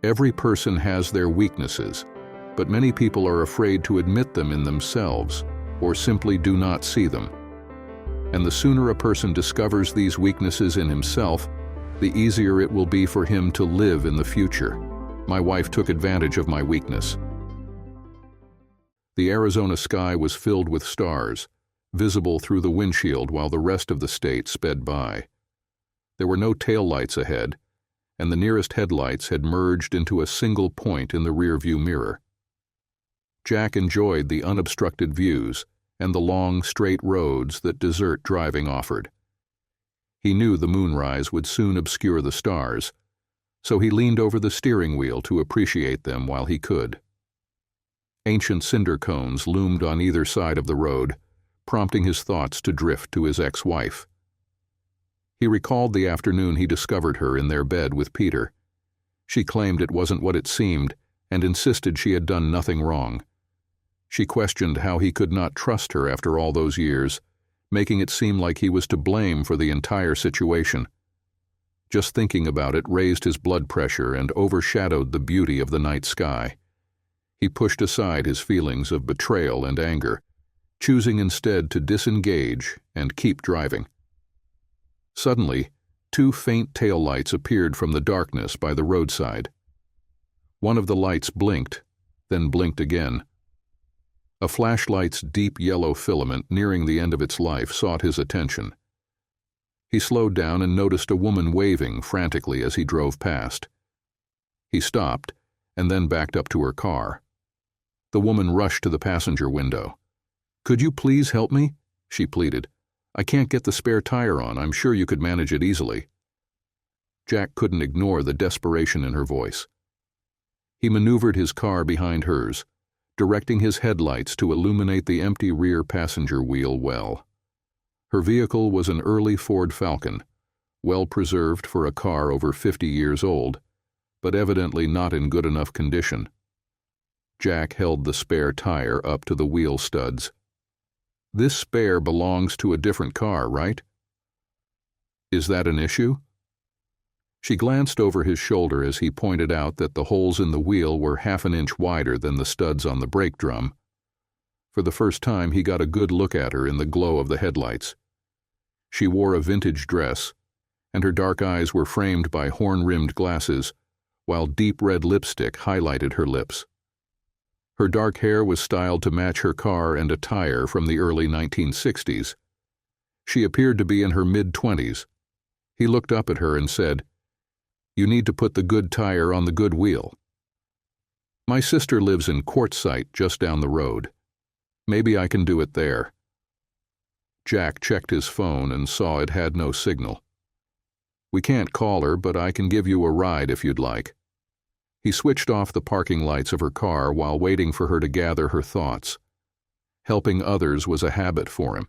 Every person has their weaknesses, but many people are afraid to admit them in themselves or simply do not see them. And the sooner a person discovers these weaknesses in himself, the easier it will be for him to live in the future. My wife took advantage of my weakness. The Arizona sky was filled with stars, visible through the windshield while the rest of the state sped by. There were no taillights ahead, and the nearest headlights had merged into a single point in the rearview mirror. Jack enjoyed the unobstructed views and the long, straight roads that desert driving offered. He knew the moonrise would soon obscure the stars, so he leaned over the steering wheel to appreciate them while he could. Ancient cinder cones loomed on either side of the road, prompting his thoughts to drift to his ex-wife. He recalled the afternoon he discovered her in their bed with Peter. She claimed it wasn't what it seemed and insisted she had done nothing wrong. She questioned how he could not trust her after all those years, making it seem like he was to blame for the entire situation. Just thinking about it raised his blood pressure and overshadowed the beauty of the night sky. He pushed aside his feelings of betrayal and anger, choosing instead to disengage and keep driving. Suddenly, two faint taillights appeared from the darkness by the roadside. One of the lights blinked, then blinked again. A flashlight's deep yellow filament nearing the end of its life sought his attention. He slowed down and noticed a woman waving frantically as he drove past. He stopped and then backed up to her car. The woman rushed to the passenger window. "Could you please help me?" she pleaded. "I can't get the spare tire on. I'm sure you could manage it easily." Jack couldn't ignore the desperation in her voice. He maneuvered his car behind hers, directing his headlights to illuminate the empty rear passenger wheel well. Her vehicle was an early Ford Falcon, well preserved for a car over 50 years old, but evidently not in good enough condition. Jack held the spare tire up to the wheel studs. "This spare belongs to a different car, right?" "Is that an issue?" She glanced over his shoulder as he pointed out that the holes in the wheel were half an inch wider than the studs on the brake drum. For the first time, he got a good look at her in the glow of the headlights. She wore a vintage dress, and her dark eyes were framed by horn-rimmed glasses, while deep red lipstick highlighted her lips. Her dark hair was styled to match her car and attire from the early 1960s. She appeared to be in her mid-20s. He looked up at her and said, "You need to put the good tire on the good wheel." "My sister lives in Quartzsite just down the road. Maybe I can do it there." Jack checked his phone and saw it had no signal. "We can't call her, but I can give you a ride if you'd like." He switched off the parking lights of her car while waiting for her to gather her thoughts. Helping others was a habit for him.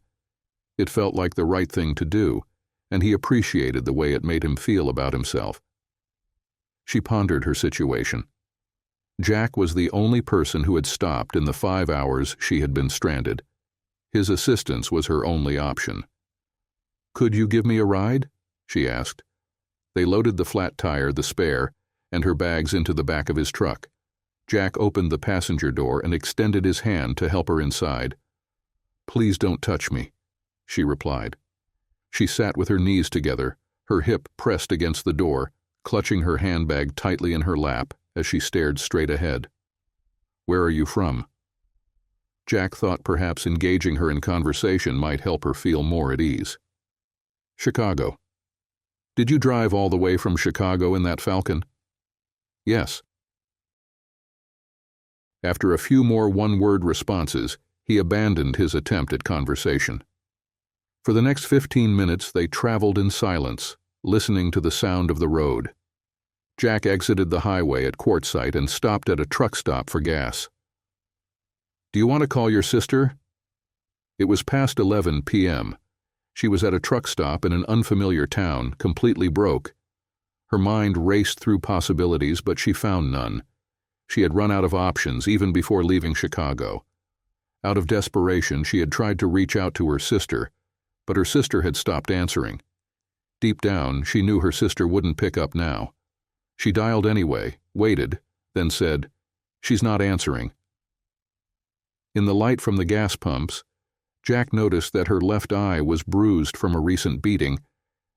It felt like the right thing to do, and he appreciated the way it made him feel about himself. She pondered her situation. Jack was the only person who had stopped in the 5 hours she had been stranded. His assistance was her only option. "Could you give me a ride?" she asked. They loaded the flat tire, the spare, and her bags into the back of his truck. Jack opened the passenger door and extended his hand to help her inside. "Please don't touch me," she replied. She sat with her knees together, her hip pressed against the door, clutching her handbag tightly in her lap as she stared straight ahead. "Where are you from?" Jack thought perhaps engaging her in conversation might help her feel more at ease. "Chicago." "Did you drive all the way from Chicago in that Falcon?" "Yes." After a few more one-word responses, he abandoned his attempt at conversation. For the next 15 minutes they traveled in silence, listening to the sound of the road. Jack exited the highway at Quartzsite and stopped at a truck stop for gas. "Do you want to call your sister?" It was past 11 p.m. She was at a truck stop in an unfamiliar town, completely broke. Her mind raced through possibilities, but she found none. She had run out of options even before leaving Chicago. Out of desperation, she had tried to reach out to her sister, but her sister had stopped answering. Deep down, she knew her sister wouldn't pick up now. She dialed anyway, waited, then said, "She's not answering." In the light from the gas pumps, Jack noticed that her left eye was bruised from a recent beating,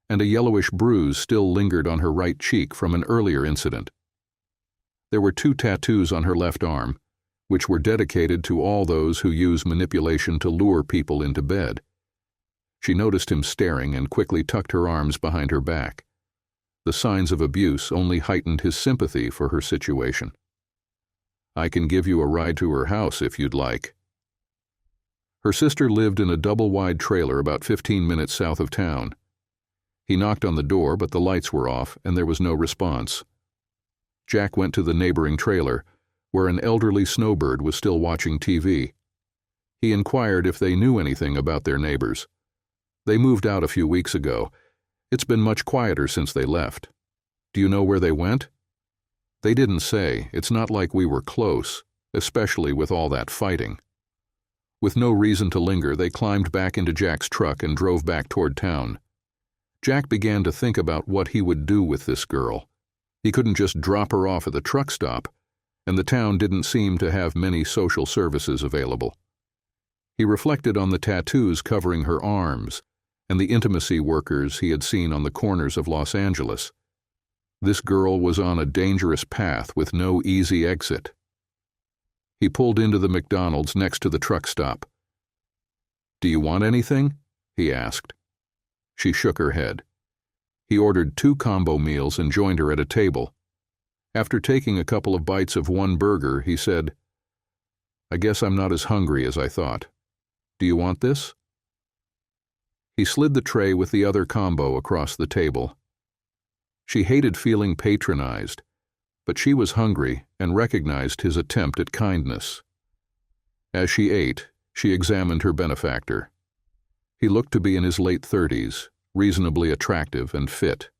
and a yellowish bruise still lingered on her right cheek from an earlier incident. There were 2 tattoos on her left arm, which were dedicated to all those who use manipulation to lure people into bed. She noticed him staring and quickly tucked her arms behind her back. The signs of abuse only heightened his sympathy for her situation. "I can give you a ride to her house if you'd like." Her sister lived in a double-wide trailer about 15 minutes south of town. He knocked on the door, but the lights were off and there was no response. Jack went to the neighboring trailer, where an elderly snowbird was still watching TV. He inquired if they knew anything about their neighbors. "They moved out a few weeks ago. It's been much quieter since they left." "Do you know where they went?" "They didn't say. It's not like we were close, especially with all that fighting." With no reason to linger, they climbed back into Jack's truck and drove back toward town. Jack began to think about what he would do with this girl. He couldn't just drop her off at the truck stop, and the town didn't seem to have many social services available. He reflected on the tattoos covering her arms and the intimacy workers he had seen on the corners of Los Angeles. This girl was on a dangerous path with no easy exit. He pulled into the McDonald's next to the truck stop. "Do you want anything?" he asked. She shook her head. He ordered 2 combo meals and joined her at a table. After taking a couple of bites of one burger, he said, "I guess I'm not as hungry as I thought. Do you want this?" He slid the tray with the other combo across the table. She hated feeling patronized, but she was hungry and recognized his attempt at kindness. As she ate, she examined her benefactor. He looked to be in his late 30s, reasonably attractive and fit.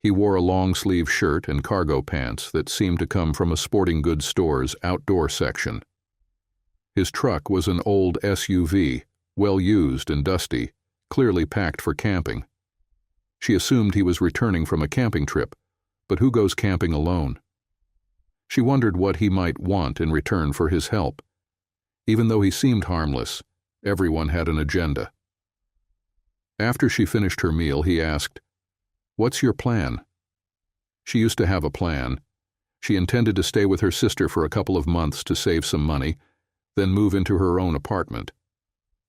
He wore a long-sleeve shirt and cargo pants that seemed to come from a sporting goods store's outdoor section. His truck was an old SUV, well-used and dusty, clearly packed for camping. She assumed he was returning from a camping trip, but who goes camping alone? She wondered what he might want in return for his help. Even though he seemed harmless, everyone had an agenda. After she finished her meal, he asked, "What's your plan?" She used to have a plan. She intended to stay with her sister for a couple of months to save some money, then move into her own apartment.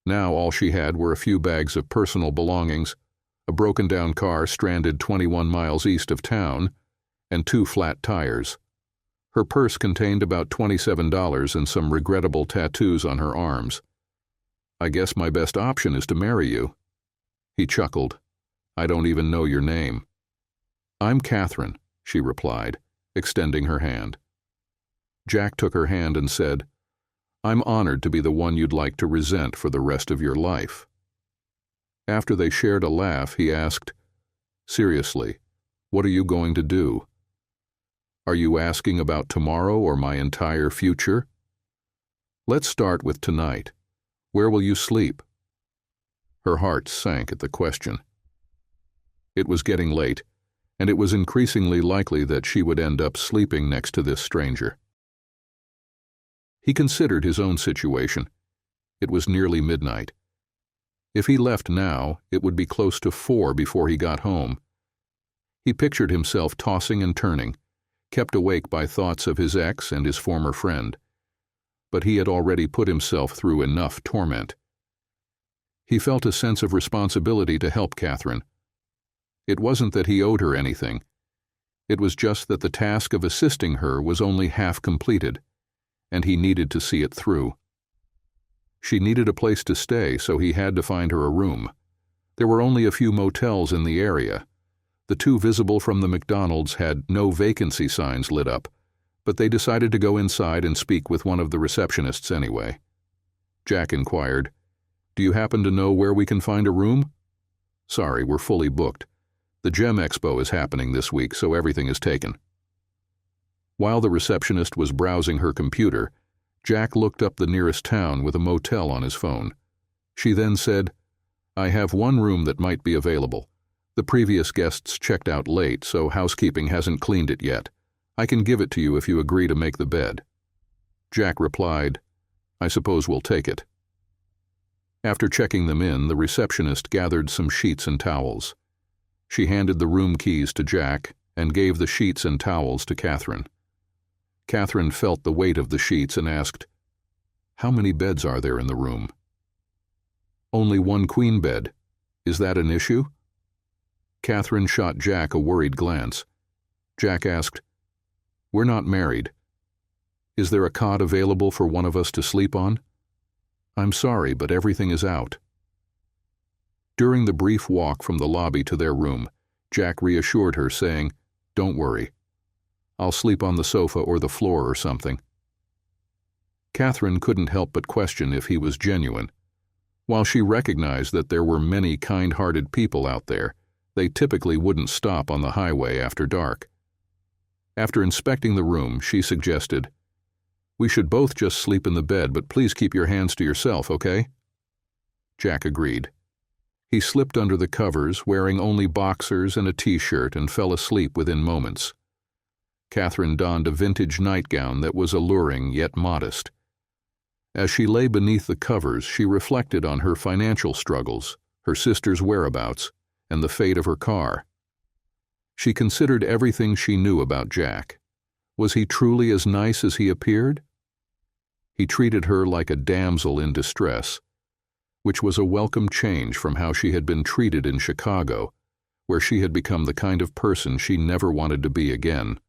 Now all she had were a few bags of personal belongings, a broken-down car stranded 21 miles east of town, and 2 flat tires. Her purse contained about $27 and some regrettable tattoos on her arms. "I guess my best option is to marry you." He chuckled. "I don't even know your name." "I'm Catherine," she replied, extending her hand. Jack took her hand and said, "I'm honored to be the one you'd like to resent for the rest of your life." After they shared a laugh, he asked, "Seriously, what are you going to do? Are you asking about tomorrow or my entire future? Let's start with tonight. Where will you sleep?" Her heart sank at the question. It was getting late, and it was increasingly likely that she would end up sleeping next to this stranger. He considered his own situation. It was nearly midnight. If he left now, it would be close to 4 before he got home. He pictured himself tossing and turning, kept awake by thoughts of his ex and his former friend. But he had already put himself through enough torment. He felt a sense of responsibility to help Catherine. It wasn't that he owed her anything. It was just that the task of assisting her was only half completed, and he needed to see it through. She needed a place to stay, so he had to find her a room. There were only a few motels in the area. The 2 visible from the McDonald's had no vacancy signs lit up, but they decided to go inside and speak with one of the receptionists anyway. Jack inquired, "Do you happen to know where we can find a room?" "Sorry, we're fully booked. The Gem Expo is happening this week, so everything is taken." While the receptionist was browsing her computer, Jack looked up the nearest town with a motel on his phone. She then said, "I have one room that might be available. The previous guests checked out late, so housekeeping hasn't cleaned it yet. I can give it to you if you agree to make the bed. Jack replied, I suppose we'll take it. After checking them in, the receptionist gathered some sheets and towels. She handed the room keys to Jack and gave the sheets and towels to Catherine. Catherine felt the weight of the sheets and asked, How many beds are there in the room? Only one queen bed. Is that an issue? Catherine shot Jack a worried glance. Jack asked, We're not married. Is there a cot available for one of us to sleep on? I'm sorry, but everything is out. During the brief walk from the lobby to their room, Jack reassured her, saying, Don't worry. I'll sleep on the sofa or the floor or something. Catherine couldn't help but question if he was genuine. While she recognized that there were many kind-hearted people out there, they typically wouldn't stop on the highway after dark. After inspecting the room, she suggested, We should both just sleep in the bed, but please keep your hands to yourself, okay? Jack agreed. He slipped under the covers, wearing only boxers and a t-shirt, and fell asleep within moments. Catherine donned a vintage nightgown that was alluring yet modest. As she lay beneath the covers, she reflected on her financial struggles, her sister's whereabouts, and the fate of her car. She considered everything she knew about Jack. Was he truly as nice as he appeared? He treated her like a damsel in distress, which was a welcome change from how she had been treated in Chicago, where she had become the kind of person she never wanted to be again.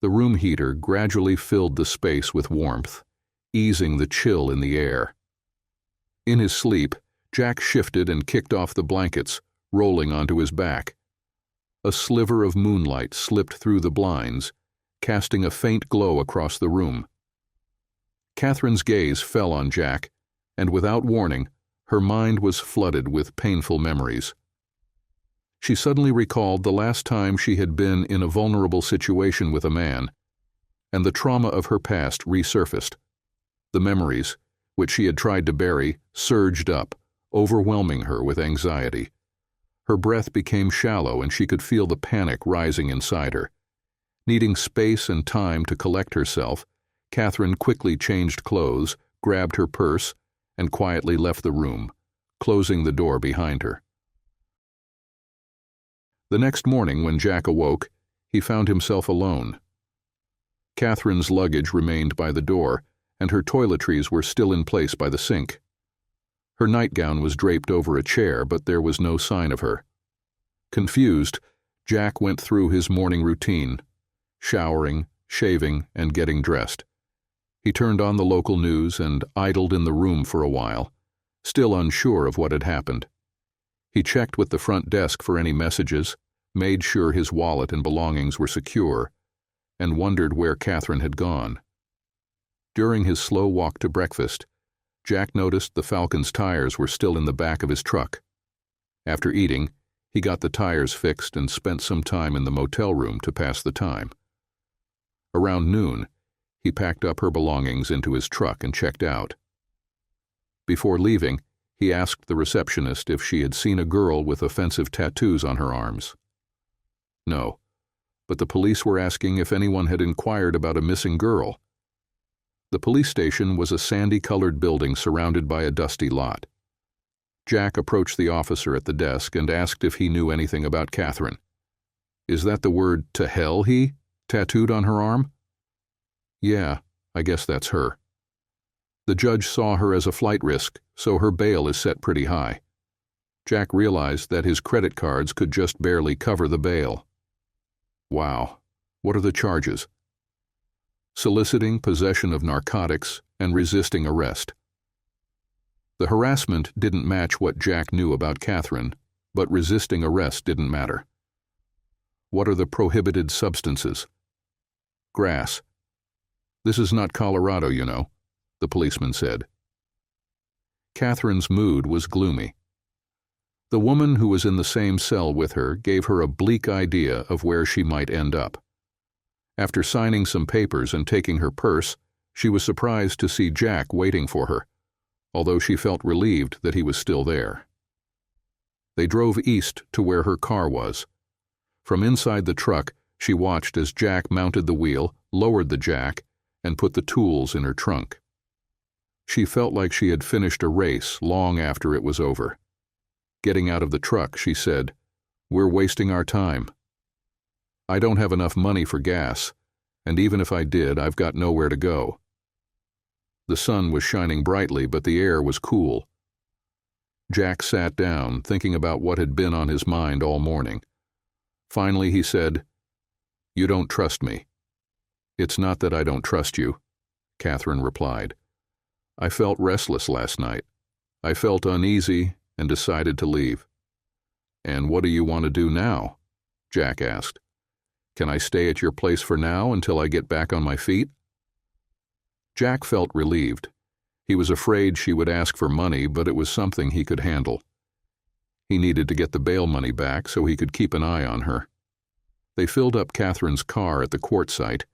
The room heater gradually filled the space with warmth, easing the chill in the air. In his sleep, Jack shifted and kicked off the blankets, rolling onto his back. A sliver of moonlight slipped through the blinds, casting a faint glow across the room. Catherine's gaze fell on Jack, and without warning, her mind was flooded with painful memories. She suddenly recalled the last time she had been in a vulnerable situation with a man, and the trauma of her past resurfaced. The memories, which she had tried to bury, surged up, overwhelming her with anxiety. Her breath became shallow, and she could feel the panic rising inside her. Needing space and time to collect herself, Catherine quickly changed clothes, grabbed her purse, and quietly left the room, closing the door behind her. The next morning, when Jack awoke, he found himself alone. Catherine's luggage remained by the door, and her toiletries were still in place by the sink. Her nightgown was draped over a chair, but there was no sign of her. Confused, Jack went through his morning routine, showering, shaving, and getting dressed. He turned on the local news and idled in the room for a while, still unsure of what had happened. He checked with the front desk for any messages, made sure his wallet and belongings were secure, and wondered where Catherine had gone. During his slow walk to breakfast, Jack noticed the Falcon's tires were still in the back of his truck. After eating, he got the tires fixed and spent some time in the motel room to pass the time. Around noon, he packed up her belongings into his truck and checked out. Before leaving, he asked the receptionist if she had seen a girl with offensive tattoos on her arms. No, but the police were asking if anyone had inquired about a missing girl. The police station was a sandy-colored building surrounded by a dusty lot. Jack approached the officer at the desk and asked if he knew anything about Catherine. Is that the word "to hell" he tattooed on her arm? Yeah, I guess that's her. The judge saw her as a flight risk, so her bail is set pretty high. Jack realized that his credit cards could just barely cover the bail. Wow, what are the charges? Soliciting possession of narcotics and resisting arrest. The harassment didn't match what Jack knew about Catherine, but resisting arrest didn't matter. What are the prohibited substances? Grass. This is not Colorado, you know, the policeman said. Catherine's mood was gloomy. The woman who was in the same cell with her gave her a bleak idea of where she might end up. After signing some papers and taking her purse, she was surprised to see Jack waiting for her, although she felt relieved that he was still there. They drove east to where her car was. From inside the truck, She watched as Jack mounted the wheel, lowered the jack, and put the tools in her trunk. She felt like she had finished a race long after it was over. Getting out of the truck, she said, "We're wasting our time. I don't have enough money for gas, and even if I did, I've got nowhere to go." The sun was shining brightly, but the air was cool. Jack sat down, thinking about what had been on his mind all morning. Finally, he said, "You don't trust me." "It's not that I don't trust you," Catherine replied. "I felt restless last night. I felt uneasy and decided to leave." "And what do you want to do now?" Jack asked. "Can I stay at your place for now until I get back on my feet?" Jack felt relieved. He was afraid she would ask for money, but it was something he could handle. He needed to get the bail money back so he could keep an eye on her. They filled up Catherine's car at the court site,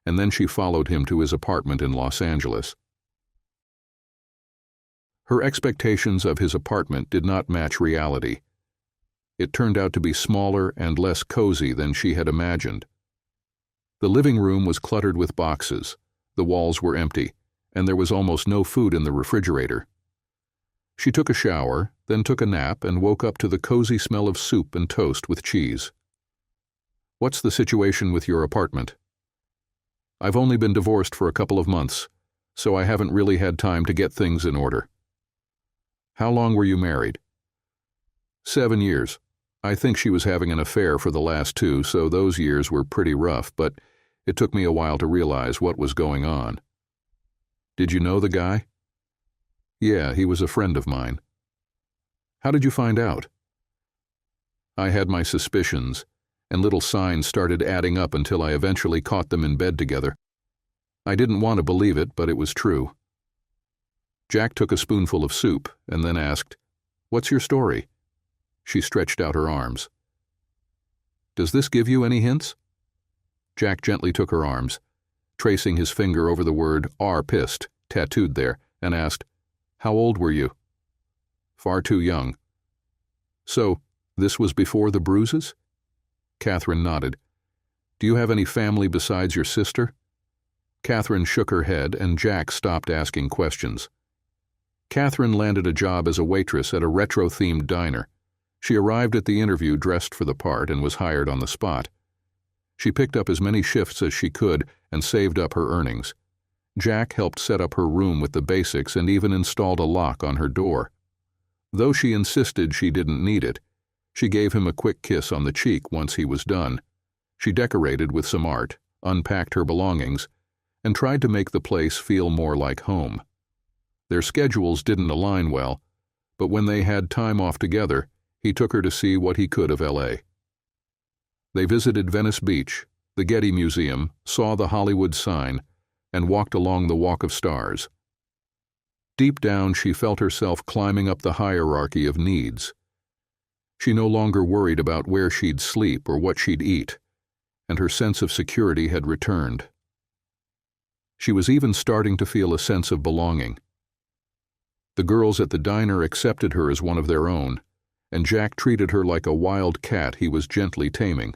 and then she followed him to his apartment in Los Angeles. Her expectations of his apartment did not match reality. It turned out to be smaller and less cozy than she had imagined. The living room was cluttered with boxes, the walls were empty, and there was almost no food in the refrigerator. She took a shower, then took a nap and woke up to the cozy smell of soup and toast with cheese. "What's the situation with your apartment?" "I've only been divorced for a couple of months, so I haven't really had time to get things in order." "How long were you married?" 7 years. I think she was having an affair for the last 2, so those years were pretty rough, but it took me a while to realize what was going on." "Did you know the guy?" "Yeah, he was a friend of mine." "How did you find out?" "I had my suspicions, and little signs started adding up until I eventually caught them in bed together. I didn't want to believe it, but it was true." Jack took a spoonful of soup and then asked, "What's your story?" She stretched out her arms. "Does this give you any hints?" Jack gently took her arms, tracing his finger over the word "pissed" tattooed there, and asked, "How old were you?" "Far too young." "So, this was before the bruises?" Catherine nodded. "Do you have any family besides your sister?" Catherine shook her head, and Jack stopped asking questions. Catherine landed a job as a waitress at a retro-themed diner. She arrived at the interview dressed for the part and was hired on the spot. She picked up as many shifts as she could and saved up her earnings. Jack helped set up her room with the basics and even installed a lock on her door. Though she insisted she didn't need it, she gave him a quick kiss on the cheek once he was done. She decorated with some art, unpacked her belongings, and tried to make the place feel more like home. Their schedules didn't align well, but when they had time off together, he took her to see what he could of L.A. They visited Venice Beach, the Getty Museum, saw the Hollywood sign, and walked along the Walk of Stars. Deep down, she felt herself climbing up the hierarchy of needs. She no longer worried about where she'd sleep or what she'd eat, and her sense of security had returned. She was even starting to feel a sense of belonging. The girls at the diner accepted her as one of their own, and Jack treated her like a wild cat he was gently taming.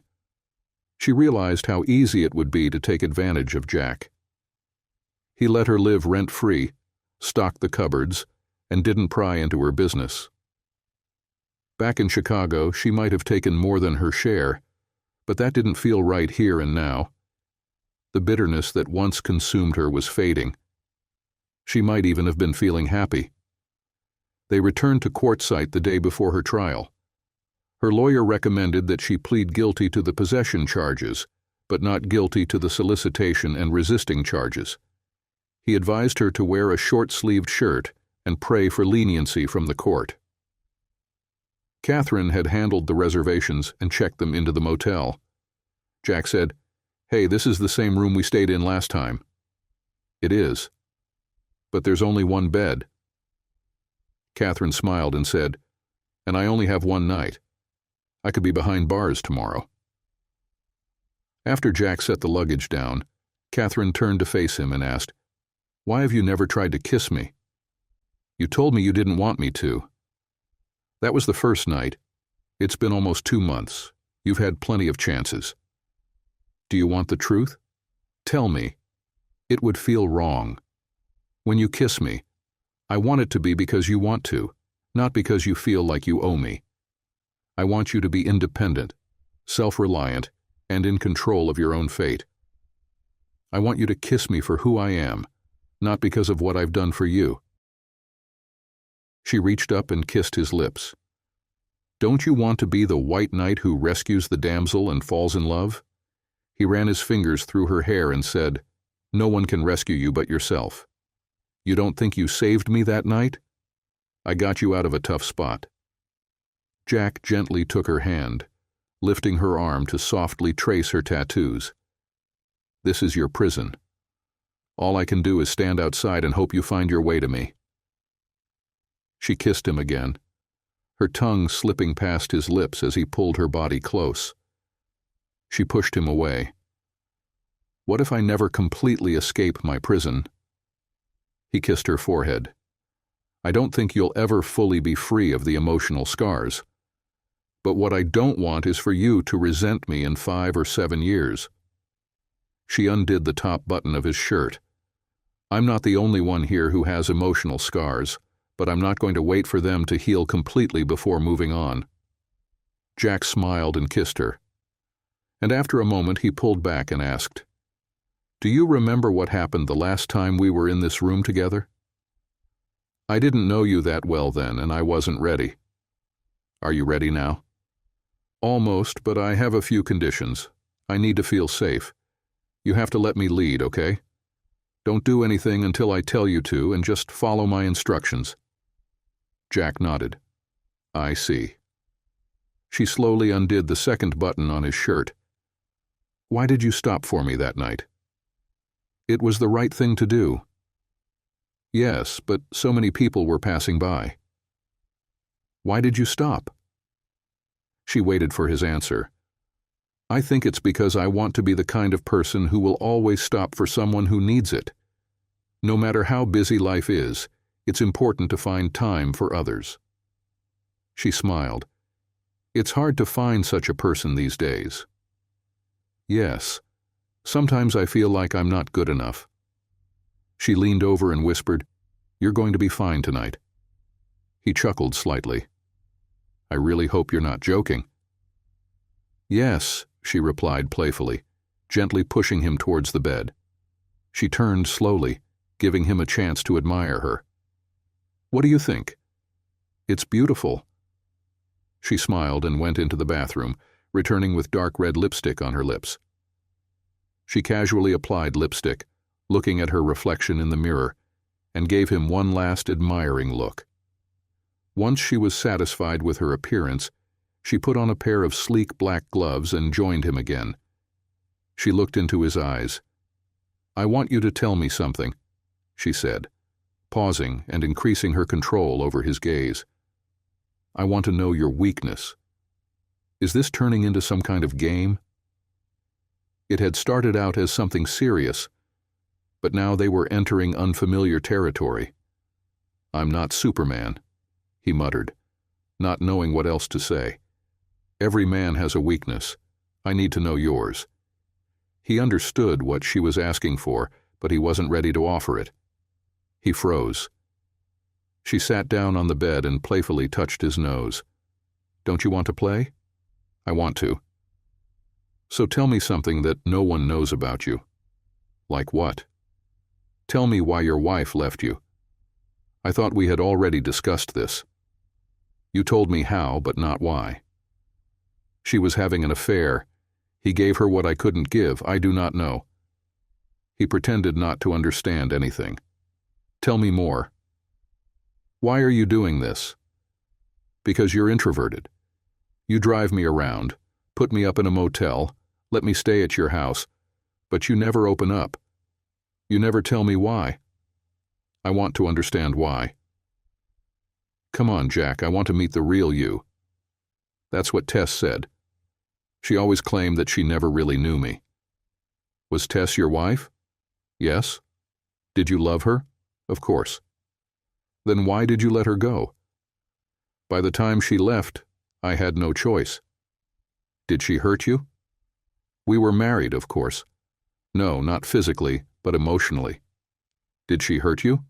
She realized how easy it would be to take advantage of Jack. He let her live rent-free, stocked the cupboards, and didn't pry into her business. Back in Chicago, she might have taken more than her share, but that didn't feel right here and now. The bitterness that once consumed her was fading. She might even have been feeling happy. They returned to quartzsite the day before her trial. Her lawyer recommended that she plead guilty to the possession charges, but not guilty to the solicitation and resisting charges. He advised her to wear a short-sleeved shirt and pray for leniency from the court. Catherine had handled the reservations and checked them into the motel. Jack said, "Hey, this is the same room we stayed in last time." "It is. But there's only one bed." Catherine smiled and said, "And I only have one night. I could be behind bars tomorrow." After Jack set the luggage down, Catherine turned to face him and asked, "Why have you never tried to kiss me? You told me you didn't want me to." "That was the first night. It's been almost 2 months. You've had plenty of chances." Do you want the truth? Tell me. It would feel wrong. When you kiss me, I want it to be because you want to, not because you feel like you owe me. I want you to be independent, self-reliant, and in control of your own fate. I want you to kiss me for who I am, not because of what I've done for you. She reached up and kissed his lips. Don't you want to be the white knight who rescues the damsel and falls in love? He ran his fingers through her hair and said, No one can rescue you but yourself. You don't think you saved me that night? I got you out of a tough spot. Jack gently took her hand, lifting her arm to softly trace her tattoos. This is your prison. All I can do is stand outside and hope you find your way to me. She kissed him again, her tongue slipping past his lips as he pulled her body close. She pushed him away. What if I never completely escape my prison? He kissed her forehead. I don't think you'll ever fully be free of the emotional scars. But what I don't want is for you to resent me in 5 or 7 years. She undid the top button of his shirt. I'm not the only one here who has emotional scars, but I'm not going to wait for them to heal completely before moving on. Jack smiled and kissed her. And after a moment he pulled back and asked, Do you remember what happened the last time we were in this room together? I didn't know you that well then, and I wasn't ready. Are you ready now? Almost, but I have a few conditions. I need to feel safe. You have to let me lead, okay? Don't do anything until I tell you to, and just follow my instructions. Jack nodded. I see. She slowly undid the second button on his shirt. Why did you stop for me that night? It was the right thing to do. Yes, but so many people were passing by. Why did you stop? She waited for his answer. I think it's because I want to be the kind of person who will always stop for someone who needs it. No matter how busy life is, it's important to find time for others. She smiled. It's hard to find such a person these days. Yes, sometimes I feel like I'm not good enough. She leaned over and whispered, You're going to be fine tonight. He chuckled slightly. I really hope you're not joking. Yes, she replied playfully, gently pushing him towards the bed. She turned slowly, giving him a chance to admire her. What do you think? It's beautiful. She smiled and went into the bathroom, returning with dark red lipstick on her lips. She casually applied lipstick, looking at her reflection in the mirror, and gave him one last admiring look. Once she was satisfied with her appearance, she put on a pair of sleek black gloves and joined him again. She looked into his eyes. I want you to tell me something, she said, pausing and increasing her control over his gaze. I want to know your weakness. Is this turning into some kind of game? It had started out as something serious, but now they were entering unfamiliar territory. I'm not Superman, he muttered, not knowing what else to say. Every man has a weakness. I need to know yours. He understood what she was asking for, but he wasn't ready to offer it. He froze. She sat down on the bed and playfully touched his nose. Don't you want to play? I want to. So tell me something that no one knows about you. Like what? Tell me why your wife left you. I thought we had already discussed this. You told me how, but not why. She was having an affair. He gave her what I couldn't give. I do not know. He pretended not to understand anything. Tell me more. Why are you doing this? Because you're introverted. You drive me around, put me up in a motel, let me stay at your house, but you never open up. You never tell me why. I want to understand why. Come on, Jack, I want to meet the real you. That's what Tess said. She always claimed that she never really knew me. Was Tess your wife? Yes. Did you love her? Of course. Then why did you let her go? By the time she left, I had no choice. Did she hurt you? We were married, of course. No, not physically, but emotionally. Did she hurt you?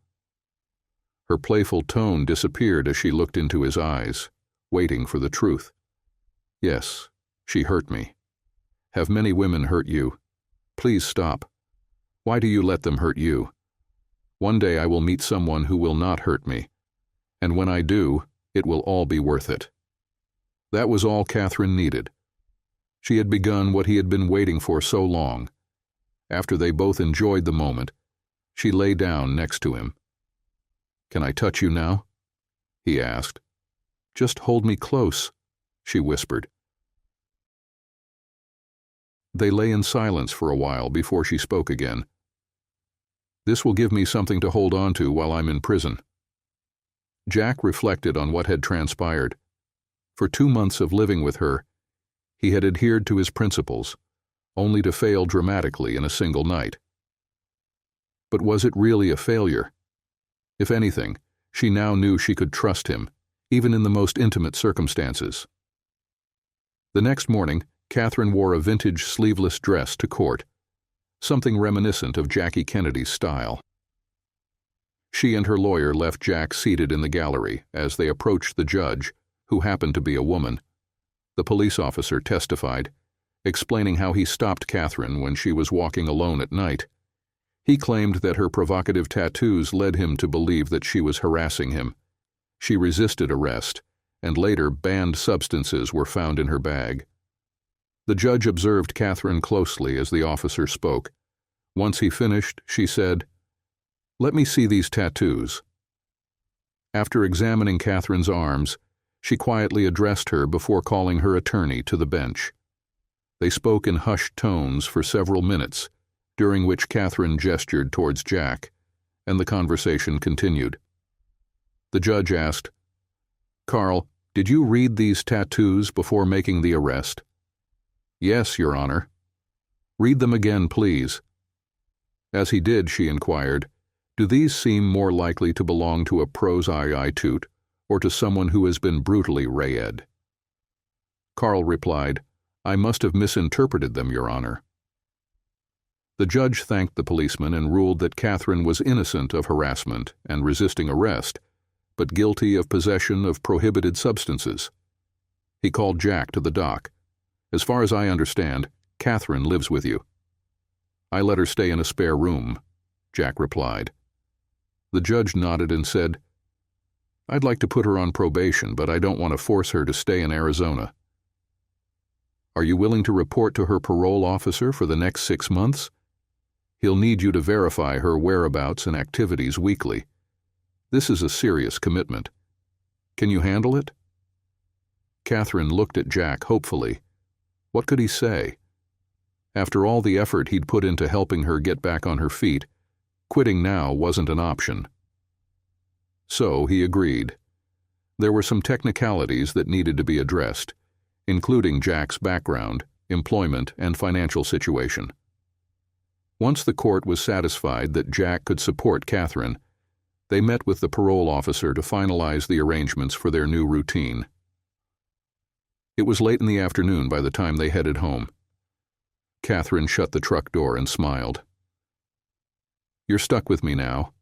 Her playful tone disappeared as she looked into his eyes, waiting for the truth. Yes, she hurt me. Have many women hurt you? Please stop. Why do you let them hurt you? One day I will meet someone who will not hurt me, and when I do, it will all be worth it. That was all Catherine needed. She had begun what he had been waiting for so long. After they both enjoyed the moment, she lay down next to him. Can I touch you now? He asked. Just hold me close, she whispered. They lay in silence for a while before she spoke again. This will give me something to hold on to while I'm in prison. Jack reflected on what had transpired. For 2 months of living with her, he had adhered to his principles, only to fail dramatically in a single night. But was it really a failure? If anything, she now knew she could trust him, even in the most intimate circumstances. The next morning, Catherine wore a vintage sleeveless dress to court, something reminiscent of Jackie Kennedy's style. She and her lawyer left Jack seated in the gallery as they approached the judge, who happened to be a woman. The police officer testified, explaining how he stopped Catherine when she was walking alone at night. He claimed that her provocative tattoos led him to believe that she was harassing him. She resisted arrest, and later banned substances were found in her bag. The judge observed Catherine closely as the officer spoke. Once he finished, she said, "Let me see these tattoos." After examining Catherine's arms, she quietly addressed her before calling her attorney to the bench. They spoke in hushed tones for several minutes, during which Catherine gestured towards Jack, and the conversation continued. The judge asked, "Carl, did you read these tattoos before making the arrest?" "Yes, Your Honor." "Read them again, please." As he did, she inquired, "Do these seem more likely to belong to a prostitute or to someone who has been brutally rayed?" Carl replied, "I must have misinterpreted them, Your Honor." The judge thanked the policeman and ruled that Catherine was innocent of harassment and resisting arrest, but guilty of possession of prohibited substances. He called Jack to the dock. "As far as I understand, Catherine lives with you." "I let her stay in a spare room," Jack replied. The judge nodded and said, "I'd like to put her on probation, but I don't want to force her to stay in Arizona." "Are you willing to report to her parole officer for the next 6 months? He'll need you to verify her whereabouts and activities weekly. This is a serious commitment. Can you handle it?" Catherine looked at Jack hopefully. What could he say? After all the effort he'd put into helping her get back on her feet, quitting now wasn't an option. So he agreed. There were some technicalities that needed to be addressed, including Jack's background, employment, and financial situation. Once the court was satisfied that Jack could support Catherine, they met with the parole officer to finalize the arrangements for their new routine. It was late in the afternoon by the time they headed home. Catherine shut the truck door and smiled. "You're stuck with me now."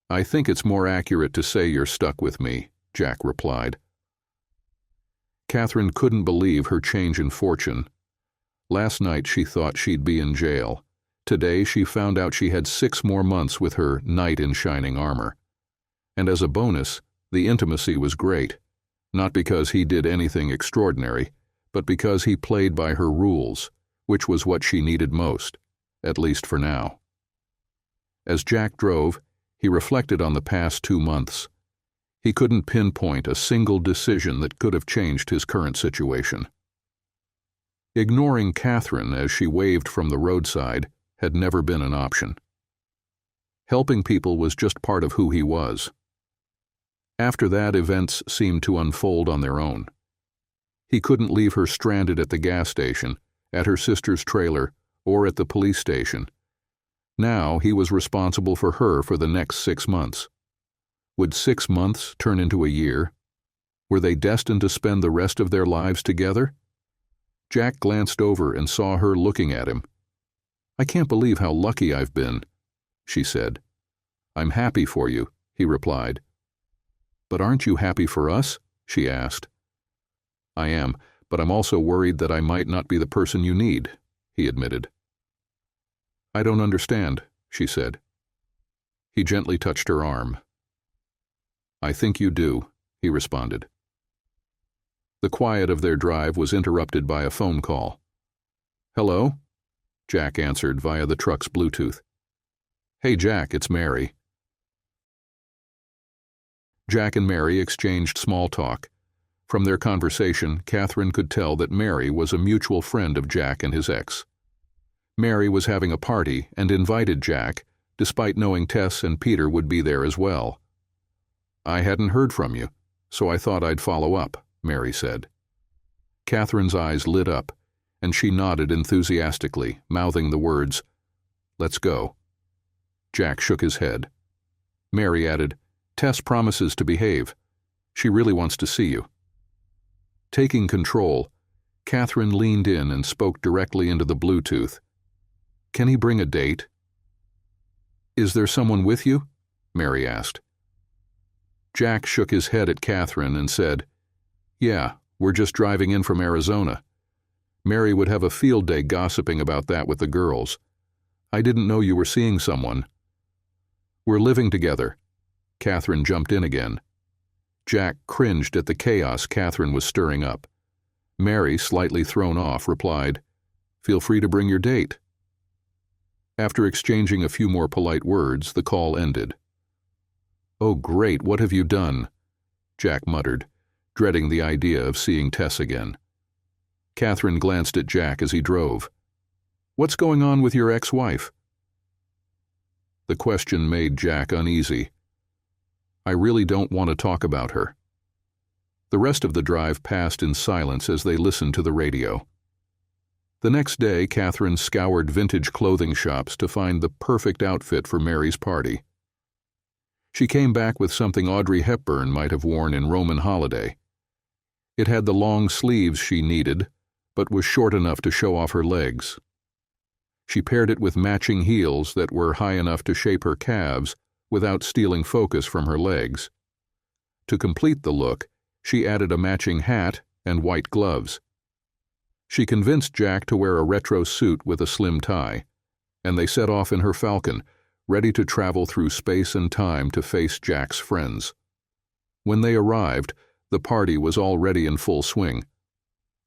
"I think it's more accurate to say you're stuck with me," Jack replied. Catherine couldn't believe her change in fortune. Last night she thought she'd be in jail. Today she found out she had 6 more months with her knight in shining armor. And as a bonus, the intimacy was great, not because he did anything extraordinary, but because he played by her rules, which was what she needed most, at least for now. As Jack drove, he reflected on the past 2 months. He couldn't pinpoint a single decision that could have changed his current situation. Ignoring Catherine as she waved from the roadside had never been an option. Helping people was just part of who he was. After that, events seemed to unfold on their own. He couldn't leave her stranded at the gas station, at her sister's trailer, or at the police station. Now he was responsible for her for the next 6 months. Would 6 months turn into a year? Were they destined to spend the rest of their lives together? Jack glanced over and saw her looking at him. "I can't believe how lucky I've been," she said. "I'm happy for you," he replied. "But aren't you happy for us?" she asked. "I am, but I'm also worried that I might not be the person you need," he admitted. "I don't understand," she said. He gently touched her arm. "I think you do," he responded. The quiet of their drive was interrupted by a phone call. "Hello?" Jack answered via the truck's Bluetooth. "Hey, Jack, it's Mary." Jack and Mary exchanged small talk. From their conversation, Catherine could tell that Mary was a mutual friend of Jack and his ex. Mary was having a party and invited Jack, despite knowing Tess and Peter would be there as well. "I hadn't heard from you, so I thought I'd follow up," Mary said. Catherine's eyes lit up, and she nodded enthusiastically, mouthing the words, "Let's go." Jack shook his head. Mary added, "Tess promises to behave. She really wants to see you." Taking control, Catherine leaned in and spoke directly into the Bluetooth. "Can he bring a date?" "Is there someone with you?" Mary asked. Jack shook his head at Catherine and said, "Yeah, we're just driving in from Arizona. Mary would have a field day gossiping about that with the girls. I didn't know you were seeing someone." "We're living together." Catherine jumped in again. Jack cringed at the chaos Catherine was stirring up. Mary, slightly thrown off, replied, "Feel free to bring your date." After exchanging a few more polite words, the call ended. "Oh, great, what have you done?" Jack muttered, dreading the idea of seeing Tess again. Catherine glanced at Jack as he drove. "What's going on with your ex-wife?" The question made Jack uneasy. "I really don't want to talk about her." The rest of the drive passed in silence as they listened to the radio. The next day, Catherine scoured vintage clothing shops to find the perfect outfit for Mary's party. She came back with something Audrey Hepburn might have worn in Roman Holiday. It had the long sleeves she needed, but was short enough to show off her legs. She paired it with matching heels that were high enough to shape her calves without stealing focus from her legs. To complete the look, she added a matching hat and white gloves. She convinced Jack to wear a retro suit with a slim tie, and they set off in her Falcon, ready to travel through space and time to face Jack's friends. When they arrived, the party was already in full swing.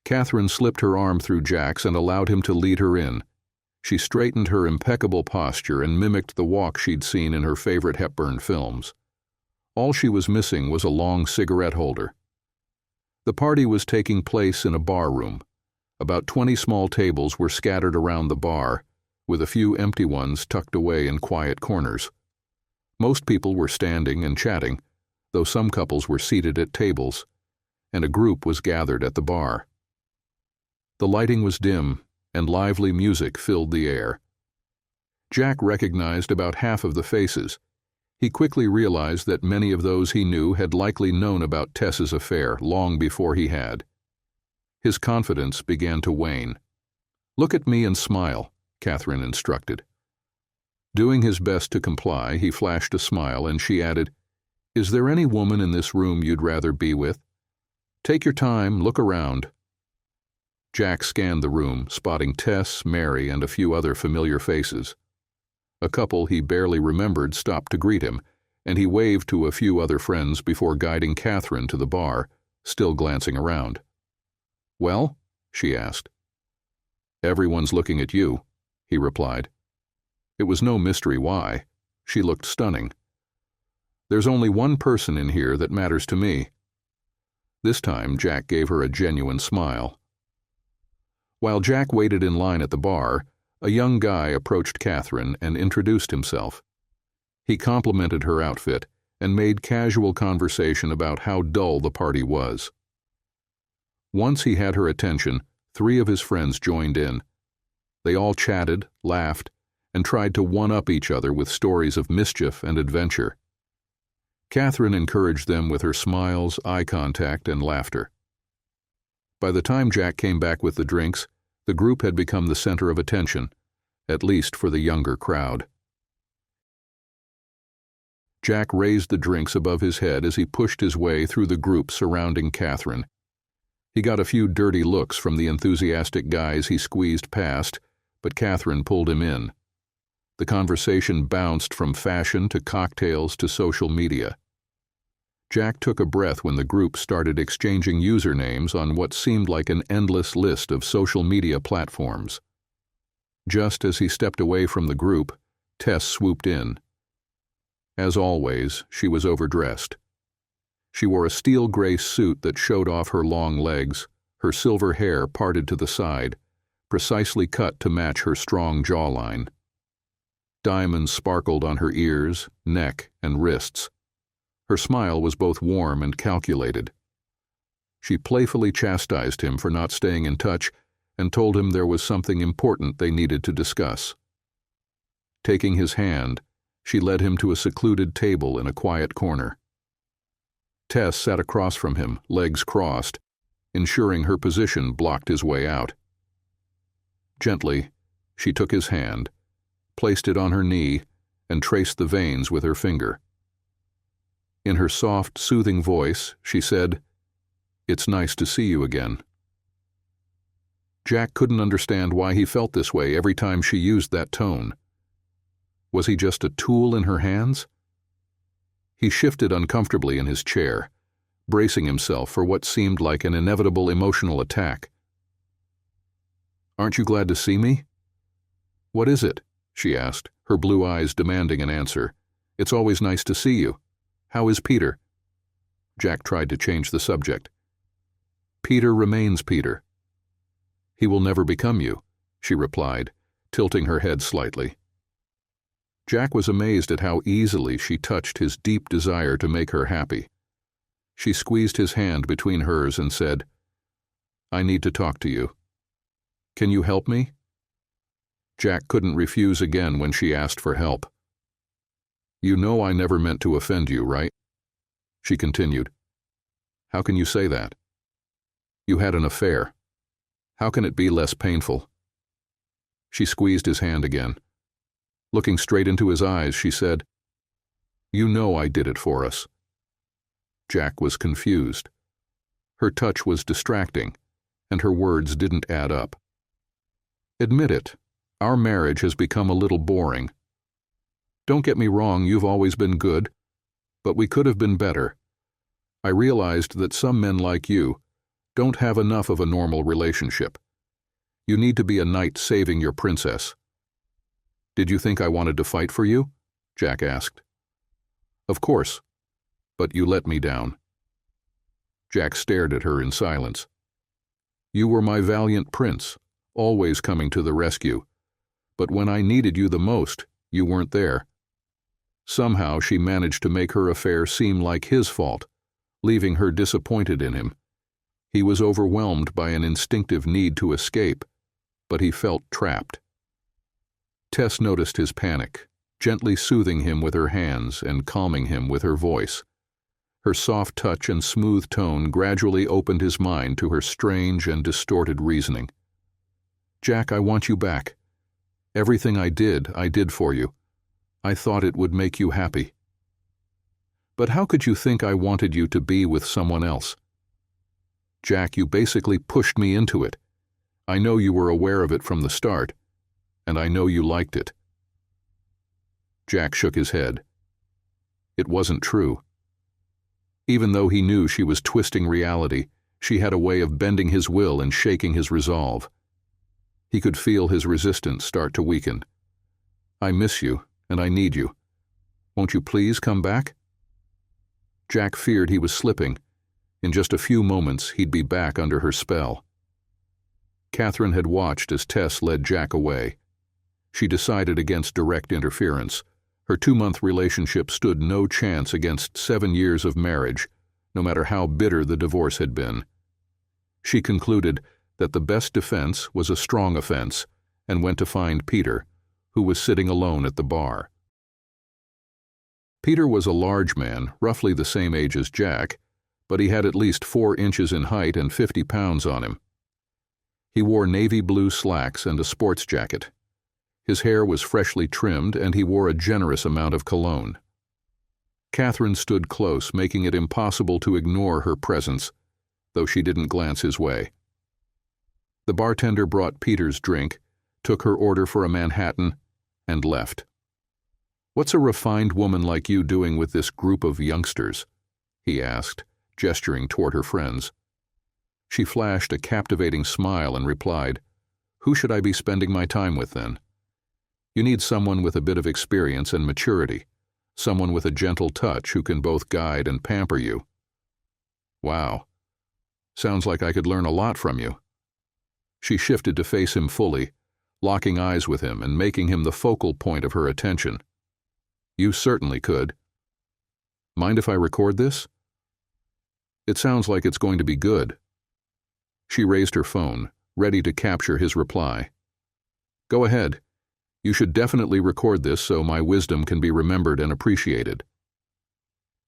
Catherine slipped her arm through Jack's and allowed him to lead her in. She straightened her impeccable posture and mimicked the walk she'd seen in her favorite Hepburn films. All she was missing was a long cigarette holder. The party was taking place in a bar room. About 20 small tables were scattered around the bar, with a few empty ones tucked away in quiet corners. Most people were standing and chatting, though some couples were seated at tables, and a group was gathered at the bar. The lighting was dim, and lively music filled the air. Jack recognized about half of the faces. He quickly realized that many of those he knew had likely known about Tess's affair long before he had. His confidence began to wane. "Look at me and smile," Catherine instructed. Doing his best to comply, he flashed a smile, and she added, "Is there any woman in this room you'd rather be with? Take your time, look around." Jack scanned the room, spotting Tess, Mary, and a few other familiar faces. A couple he barely remembered stopped to greet him, and he waved to a few other friends before guiding Catherine to the bar, still glancing around. "Well?" she asked. "Everyone's looking at you," he replied. It was no mystery why. She looked stunning. "There's only one person in here that matters to me." This time, Jack gave her a genuine smile. While Jack waited in line at the bar, a young guy approached Catherine and introduced himself. He complimented her outfit and made casual conversation about how dull the party was. Once he had her attention, 3 of his friends joined in. They all chatted, laughed, and tried to one-up each other with stories of mischief and adventure. Catherine encouraged them with her smiles, eye contact, and laughter. By the time Jack came back with the drinks, the group had become the center of attention, at least for the younger crowd. Jack raised the drinks above his head as he pushed his way through the group surrounding Catherine. He got a few dirty looks from the enthusiastic guys he squeezed past, but Catherine pulled him in. The conversation bounced from fashion to cocktails to social media. Jack took a breath when the group started exchanging usernames on what seemed like an endless list of social media platforms. Just as he stepped away from the group, Tess swooped in. As always, she was overdressed. She wore a steel gray suit that showed off her long legs, her silver hair parted to the side, precisely cut to match her strong jawline. Diamonds sparkled on her ears, neck, and wrists. Her smile was both warm and calculated. She playfully chastised him for not staying in touch and told him there was something important they needed to discuss. Taking his hand, she led him to a secluded table in a quiet corner. Tess sat across from him, legs crossed, ensuring her position blocked his way out. Gently, she took his hand, placed it on her knee, and traced the veins with her finger. In her soft, soothing voice, she said, "It's nice to see you again." Jack couldn't understand why he felt this way every time she used that tone. Was he just a tool in her hands? He shifted uncomfortably in his chair, bracing himself for what seemed like an inevitable emotional attack. "Aren't you glad to see me?" "What is it?" she asked, her blue eyes demanding an answer. "It's always nice to see you. How is Peter?" Jack tried to change the subject. "Peter remains Peter." "He will never become you," she replied, tilting her head slightly. Jack was amazed at how easily she touched his deep desire to make her happy. She squeezed his hand between hers and said, "I need to talk to you. Can you help me?" Jack couldn't refuse again when she asked for help. "You know I never meant to offend you, right?" She continued. "How can you say that? You had an affair. How can it be less painful?" She squeezed his hand again. Looking straight into his eyes, she said, "You know I did it for us." Jack was confused. Her touch was distracting, and her words didn't add up. "Admit it, our marriage has become a little boring. Don't get me wrong, you've always been good, but we could have been better. I realized that some men like you don't have enough of a normal relationship. You need to be a knight saving your princess." "Did you think I wanted to fight for you?" Jack asked. "Of course, but you let me down." Jack stared at her in silence. "You were my valiant prince, always coming to the rescue, but when I needed you the most, you weren't there." Somehow she managed to make her affair seem like his fault, leaving her disappointed in him. He was overwhelmed by an instinctive need to escape, but he felt trapped. Tess noticed his panic, gently soothing him with her hands and calming him with her voice. Her soft touch and smooth tone gradually opened his mind to her strange and distorted reasoning. "Jack, I want you back. Everything I did for you. I thought it would make you happy." "But how could you think I wanted you to be with someone else?" "Jack, you basically pushed me into it. I know you were aware of it from the start, and I know you liked it." Jack shook his head. It wasn't true. Even though he knew she was twisting reality, she had a way of bending his will and shaking his resolve. He could feel his resistance start to weaken. "I miss you, and I need you. Won't you please come back?" Jack feared he was slipping. In just a few moments, he'd be back under her spell. Catherine had watched as Tess led Jack away. She decided against direct interference. Her 2-month relationship stood no chance against 7 years of marriage, no matter how bitter the divorce had been. She concluded that the best defense was a strong offense and went to find Peter, who was sitting alone at the bar. Peter was a large man, roughly the same age as Jack, but he had at least 4 inches in height and 50 pounds on him. He wore navy blue slacks and a sports jacket. His hair was freshly trimmed, and he wore a generous amount of cologne. Catherine stood close, making it impossible to ignore her presence, though she didn't glance his way. The bartender brought Peter's drink, took her order for a Manhattan, and left. "What's a refined woman like you doing with this group of youngsters?" he asked, gesturing toward her friends. She flashed a captivating smile and replied, "Who should I be spending my time with then? You need someone with a bit of experience and maturity, someone with a gentle touch who can both guide and pamper you." "Wow. Sounds like I could learn a lot from you." She shifted to face him fully, locking eyes with him and making him the focal point of her attention. "You certainly could. Mind if I record this? It sounds like it's going to be good." She raised her phone, ready to capture his reply. "Go ahead. You should definitely record this so my wisdom can be remembered and appreciated."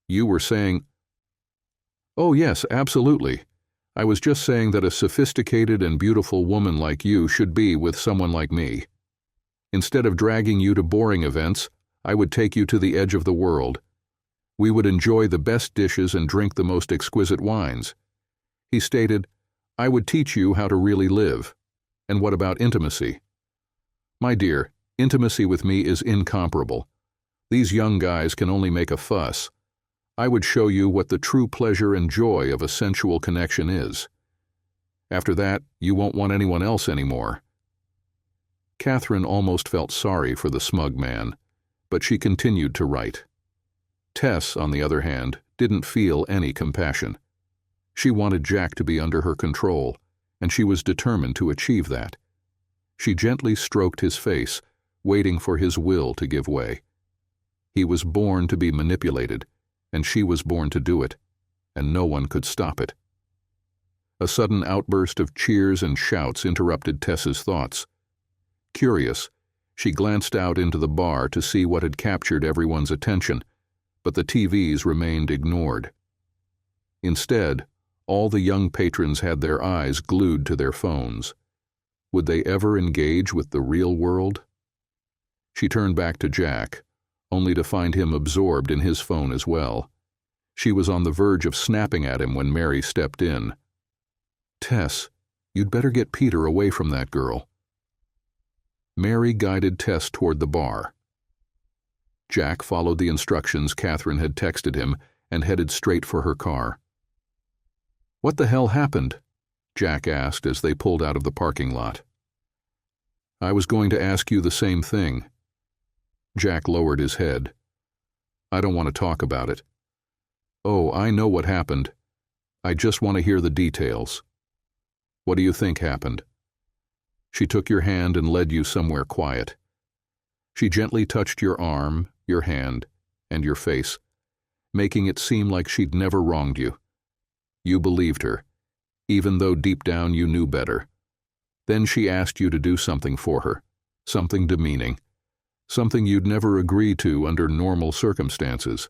"You were saying—" "Oh yes, absolutely. I was just saying that a sophisticated and beautiful woman like you should be with someone like me. Instead of dragging you to boring events, I would take you to the edge of the world. We would enjoy the best dishes and drink the most exquisite wines." He stated, "I would teach you how to really live. And what about intimacy?" "My dear, intimacy with me is incomparable. These young guys can only make a fuss. I would show you what the true pleasure and joy of a sensual connection is. After that, you won't want anyone else anymore." Catherine almost felt sorry for the smug man, but she continued to write. Tess, on the other hand, didn't feel any compassion. She wanted Jack to be under her control, and she was determined to achieve that. She gently stroked his face, waiting for his will to give way. He was born to be manipulated, and she was born to do it, and no one could stop it. A sudden outburst of cheers and shouts interrupted Tess's thoughts. Curious, she glanced out into the bar to see what had captured everyone's attention, but the TVs remained ignored. Instead, all the young patrons had their eyes glued to their phones. Would they ever engage with the real world? She turned back to Jack, only to find him absorbed in his phone as well. She was on the verge of snapping at him when Mary stepped in. "Tess, you'd better get Peter away from that girl." Mary guided Tess toward the bar. Jack followed the instructions Catherine had texted him and headed straight for her car. "What the hell happened?" Jack asked as they pulled out of the parking lot. "I was going to ask you the same thing." Jack lowered his head. "I don't want to talk about it." "Oh, I know what happened. I just want to hear the details." "What do you think happened?" "She took your hand and led you somewhere quiet. She gently touched your arm, your hand, and your face, making it seem like she'd never wronged you. You believed her, even though deep down you knew better. Then she asked you to do something for her, something demeaning, something you'd never agree to under normal circumstances.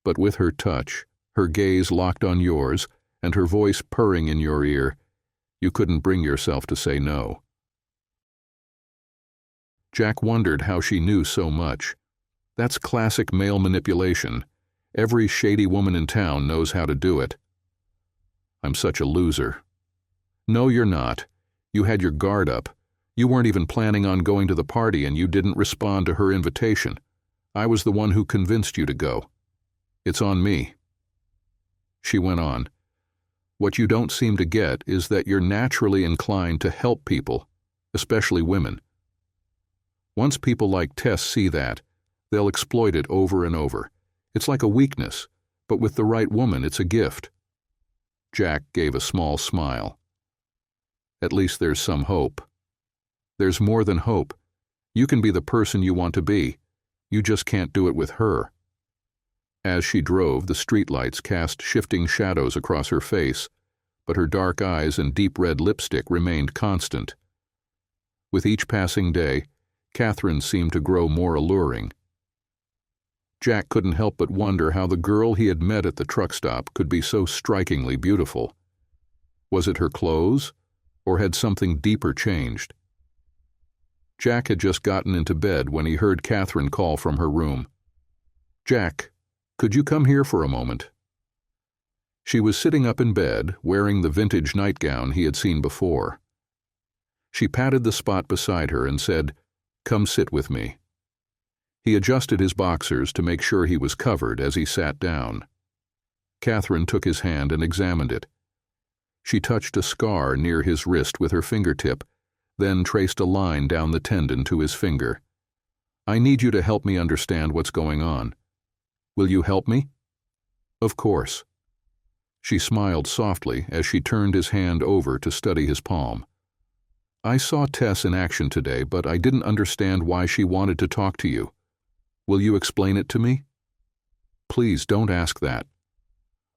But with her touch, her gaze locked on yours, and her voice purring in your ear, you couldn't bring yourself to say no." Jack wondered how she knew so much. That's classic male manipulation. Every shady woman in town knows how to do it. "I'm such a loser." "No, you're not. You had your guard up. You weren't even planning on going to the party, and you didn't respond to her invitation. I was the one who convinced you to go. It's on me." She went on, "What you don't seem to get is that you're naturally inclined to help people, especially women. Once people like Tess see that, they'll exploit it over and over. It's like a weakness, but with the right woman it's a gift." Jack gave a small smile. "At least there's some hope." "There's more than hope. You can be the person you want to be. You just can't do it with her." As she drove, the streetlights cast shifting shadows across her face, but her dark eyes and deep red lipstick remained constant. With each passing day, Catherine seemed to grow more alluring. Jack couldn't help but wonder how the girl he had met at the truck stop could be so strikingly beautiful. Was it her clothes, or had something deeper changed? Jack had just gotten into bed when he heard Catherine call from her room. "Jack, could you come here for a moment?" She was sitting up in bed, wearing the vintage nightgown he had seen before. She patted the spot beside her and said, "Come sit with me." He adjusted his boxers to make sure he was covered as he sat down. Catherine took his hand and examined it. She touched a scar near his wrist with her fingertip, then traced a line down the tendon to his finger. "I need you to help me understand what's going on. Will you help me?" "Of course." She smiled softly as she turned his hand over to study his palm. "I saw Tess in action today, but I didn't understand why she wanted to talk to you. Will you explain it to me?" "Please don't ask that."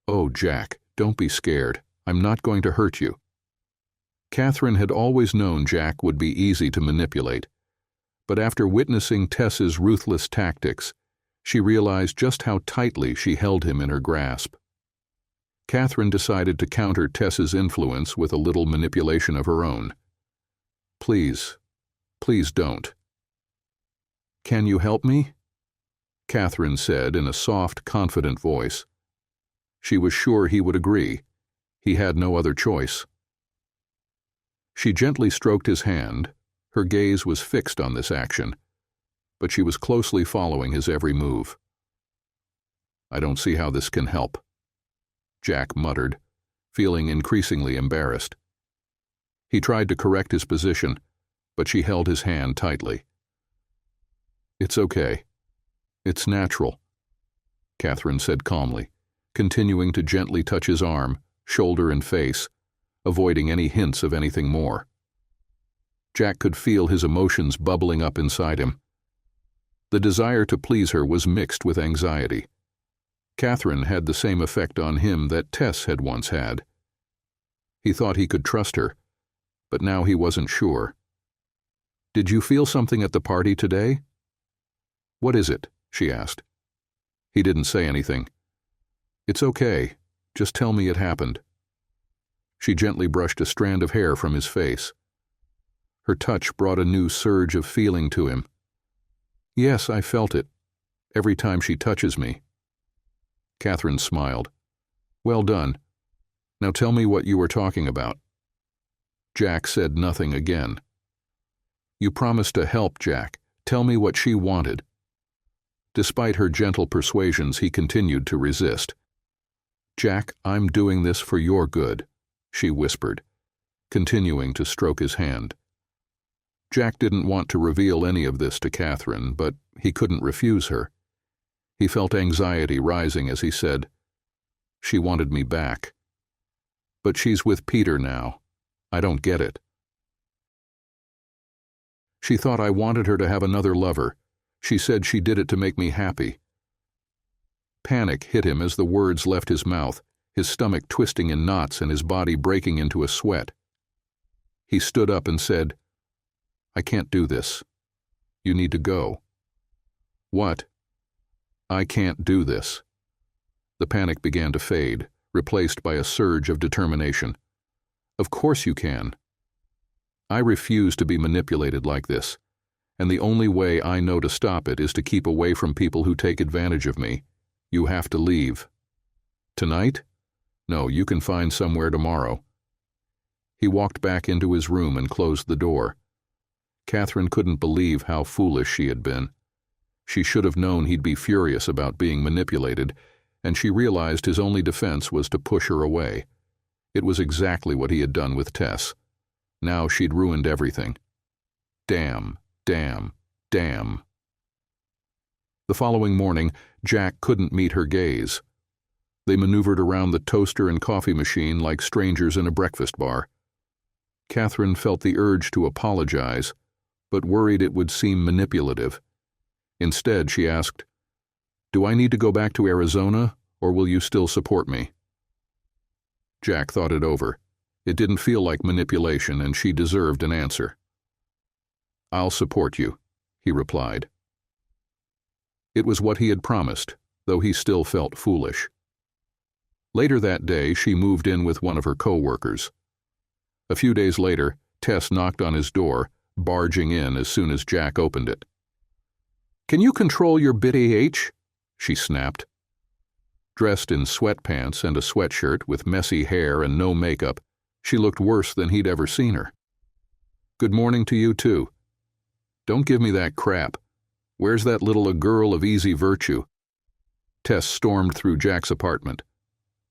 "Oh, Jack, don't be scared. I'm not going to hurt you." Catherine had always known Jack would be easy to manipulate, but after witnessing Tess's ruthless tactics, she realized just how tightly she held him in her grasp. Catherine decided to counter Tess's influence with a little manipulation of her own. "Please, please don't." "Can you help me?" Catherine said in a soft, confident voice. She was sure he would agree. He had no other choice. She gently stroked his hand. Her gaze was fixed on this action, but she was closely following his every move. "I don't see how this can help," Jack muttered, feeling increasingly embarrassed. He tried to correct his position, but she held his hand tightly. "It's okay. It's natural," Catherine said calmly, continuing to gently touch his arm, shoulder, and face, avoiding any hints of anything more. Jack could feel his emotions bubbling up inside him. The desire to please her was mixed with anxiety. Catherine had the same effect on him that Tess had once had. He thought he could trust her, but now he wasn't sure. "Did you feel something at the party today?" "What is it?" she asked. He didn't say anything. "It's okay. Just tell me it happened." She gently brushed a strand of hair from his face. Her touch brought a new surge of feeling to him. "Yes, I felt it. Every time she touches me." Catherine smiled. "Well done. Now tell me what you were talking about." Jack said nothing again. "You promised to help, Jack. Tell me what she wanted." Despite her gentle persuasions, he continued to resist. "Jack, I'm doing this for your good," she whispered, continuing to stroke his hand. Jack didn't want to reveal any of this to Catherine, but he couldn't refuse her. He felt anxiety rising as he said, "She wanted me back. But she's with Peter now. I don't get it. She thought I wanted her to have another lover. She said she did it to make me happy." Panic hit him as the words left his mouth, his stomach twisting in knots and his body breaking into a sweat. He stood up and said, "I can't do this. You need to go." "What?" "I can't do this." The panic began to fade, replaced by a surge of determination. "Of course you can. I refuse to be manipulated like this, and the only way I know to stop it is to keep away from people who take advantage of me. You have to leave." "Tonight?" "No, you can find somewhere tomorrow." He walked back into his room and closed the door. Catherine couldn't believe how foolish she had been. She should have known he'd be furious about being manipulated, and she realized his only defense was to push her away. It was exactly what he had done with Tess. Now she'd ruined everything. Damn, damn, damn. The following morning, Jack couldn't meet her gaze. They maneuvered around the toaster and coffee machine like strangers in a breakfast bar. Catherine felt the urge to apologize, but worried it would seem manipulative. Instead, she asked, "Do I need to go back to Arizona, or will you still support me?" Jack thought it over. It didn't feel like manipulation, and she deserved an answer. "I'll support you," he replied. It was what he had promised, though he still felt foolish. Later that day, she moved in with one of her co-workers. A few days later, Tess knocked on his door, barging in as soon as Jack opened it. "Can you control your bitch?" she snapped. Dressed in sweatpants and a sweatshirt with messy hair and no makeup, she looked worse than he'd ever seen her. "Good morning to you, too. Don't give me that crap. Where's that little girl of easy virtue?" Tess stormed through Jack's apartment.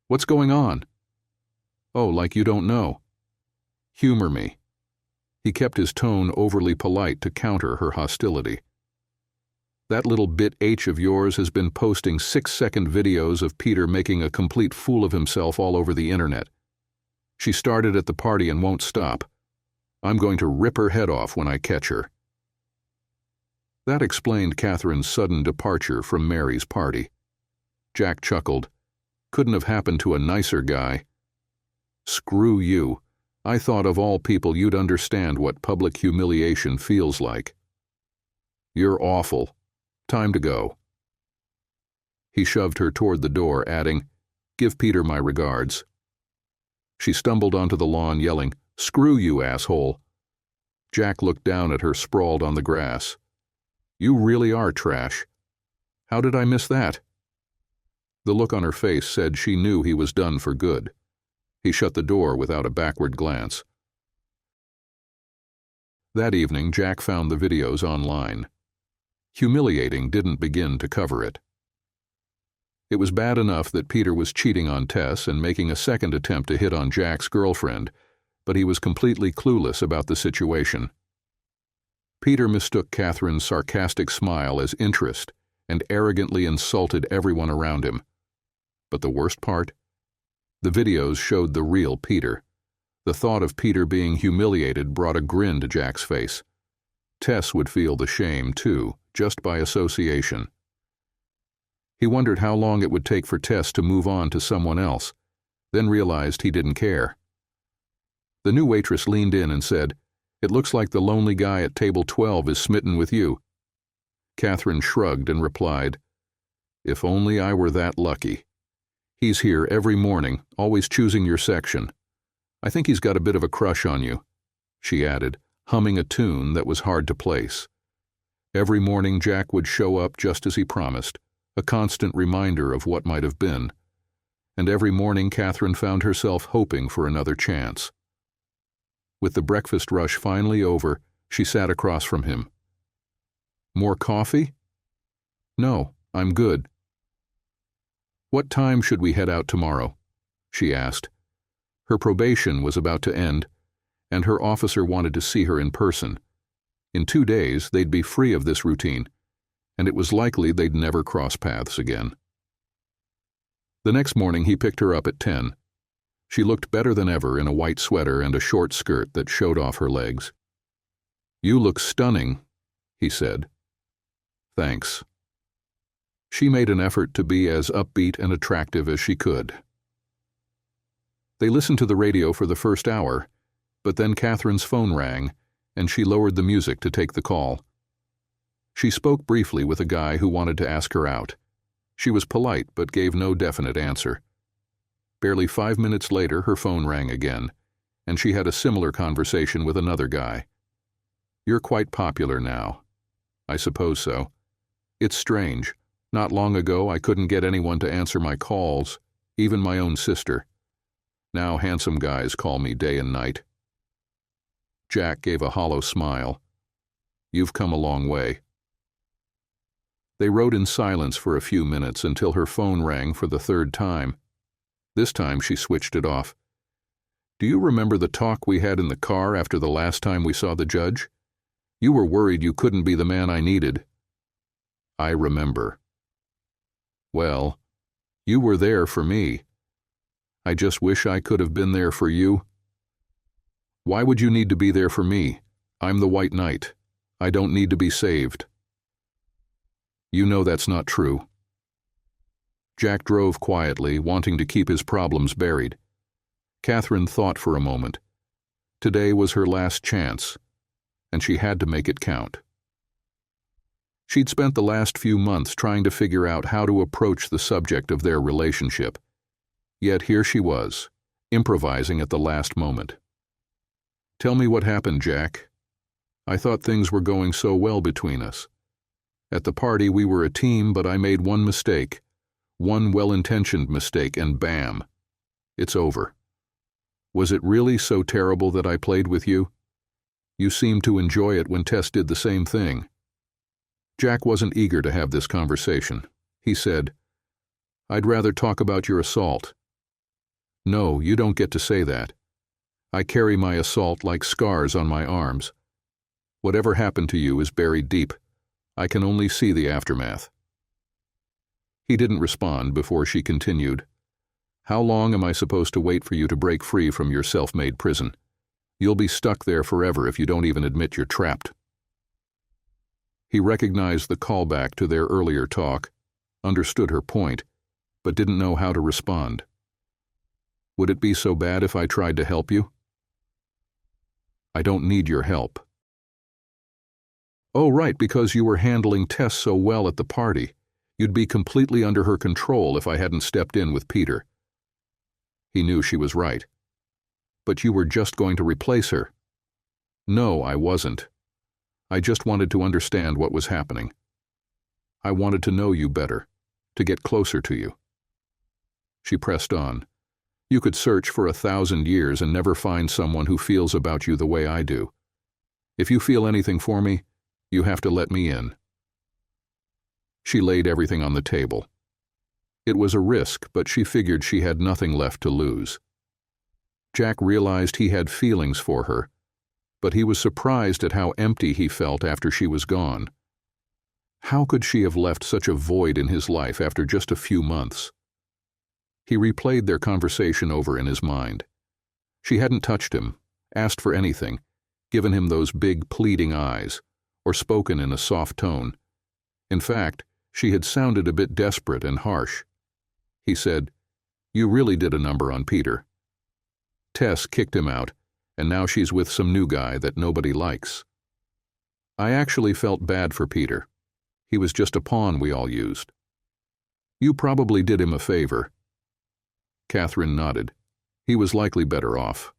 "What's going on?" "Oh, like you don't know." "Humor me." He kept his tone overly polite to counter her hostility. "That little bitch of yours has been posting 6-second videos of Peter making a complete fool of himself all over the internet. She started at the party and won't stop. I'm going to rip her head off when I catch her." That explained Catherine's sudden departure from Mary's party. Jack chuckled. Couldn't have happened to a nicer guy. "Screw you. I thought of all people you'd understand what public humiliation feels like. You're awful. Time to go." He shoved her toward the door, adding, "Give Peter my regards." She stumbled onto the lawn, yelling, "Screw you, asshole." Jack looked down at her sprawled on the grass. "You really are trash. How did I miss that?" The look on her face said she knew he was done for good. He shut the door without a backward glance. That evening, Jack found the videos online. Humiliating didn't begin to cover it. It was bad enough that Peter was cheating on Tess and making a second attempt to hit on Jack's girlfriend, but he was completely clueless about the situation. Peter mistook Catherine's sarcastic smile as interest and arrogantly insulted everyone around him. But the worst part? The videos showed the real Peter. The thought of Peter being humiliated brought a grin to Jack's face. Tess would feel the shame, too, just by association. He wondered how long it would take for Tess to move on to someone else, then realized he didn't care. The new waitress leaned in and said, "It looks like the lonely guy at table 12 is smitten with you." Catherine shrugged and replied, "If only I were that lucky. He's here every morning, always choosing your section. I think he's got a bit of a crush on you," she added, humming a tune that was hard to place. Every morning Jack would show up just as he promised, a constant reminder of what might have been. And every morning Catherine found herself hoping for another chance. With the breakfast rush finally over, she sat across from him. "More coffee?" "No, I'm good." "What time should we head out tomorrow?" she asked. Her probation was about to end, and her officer wanted to see her in person. In 2 days, they'd be free of this routine, and it was likely they'd never cross paths again. The next morning, he picked her up at 10. She looked better than ever in a white sweater and a short skirt that showed off her legs. "You look stunning," he said. "Thanks." She made an effort to be as upbeat and attractive as she could. They listened to the radio for the first hour, but then Catherine's phone rang, and she lowered the music to take the call. She spoke briefly with a guy who wanted to ask her out. She was polite but gave no definite answer. Barely 5 minutes later, her phone rang again, and she had a similar conversation with another guy. "You're quite popular now." "I suppose so. It's strange. Not long ago, I couldn't get anyone to answer my calls, even my own sister. Now handsome guys call me day and night." Jack gave a hollow smile. "You've come a long way." They rode in silence for a few minutes until her phone rang for the third time. This time she switched it off. "Do you remember the talk we had in the car after the last time we saw the judge? You were worried you couldn't be the man I needed." "I remember." "Well, you were there for me. I just wish I could have been there for you." "Why would you need to be there for me? I'm the White Knight. I don't need to be saved." "You know that's not true." Jack drove quietly, wanting to keep his problems buried. Catherine thought for a moment. Today was her last chance, and she had to make it count. She'd spent the last few months trying to figure out how to approach the subject of their relationship. Yet here she was, improvising at the last moment. "Tell me what happened, Jack. I thought things were going so well between us. At the party we were a team, but I made one mistake, one well-intentioned mistake, and bam, it's over. Was it really so terrible that I played with you? You seemed to enjoy it when Tess did the same thing." Jack wasn't eager to have this conversation. He said, "I'd rather talk about your assault." "No, you don't get to say that. I carry my assault like scars on my arms. Whatever happened to you is buried deep. I can only see the aftermath." He didn't respond before she continued, "How long am I supposed to wait for you to break free from your self-made prison? You'll be stuck there forever if you don't even admit you're trapped." He recognized the callback to their earlier talk, understood her point, but didn't know how to respond. "Would it be so bad if I tried to help you?" "I don't need your help." "Oh, right, because you were handling Tess so well at the party. You'd be completely under her control if I hadn't stepped in with Peter." He knew she was right. "But you were just going to replace her." "No, I wasn't. I just wanted to understand what was happening. I wanted to know you better, to get closer to you." She pressed on. "You could search for 1,000 years and never find someone who feels about you the way I do. If you feel anything for me, you have to let me in." She laid everything on the table. It was a risk, but she figured she had nothing left to lose. Jack realized he had feelings for her, but he was surprised at how empty he felt after she was gone. How could she have left such a void in his life after just a few months? He replayed their conversation over in his mind. She hadn't touched him, asked for anything, given him those big pleading eyes, or spoken in a soft tone. In fact, she had sounded a bit desperate and harsh. He said, "You really did a number on Peter. Tess kicked him out, and now she's with some new guy that nobody likes. I actually felt bad for Peter. He was just a pawn we all used. You probably did him a favor." Catherine nodded. "He was likely better off."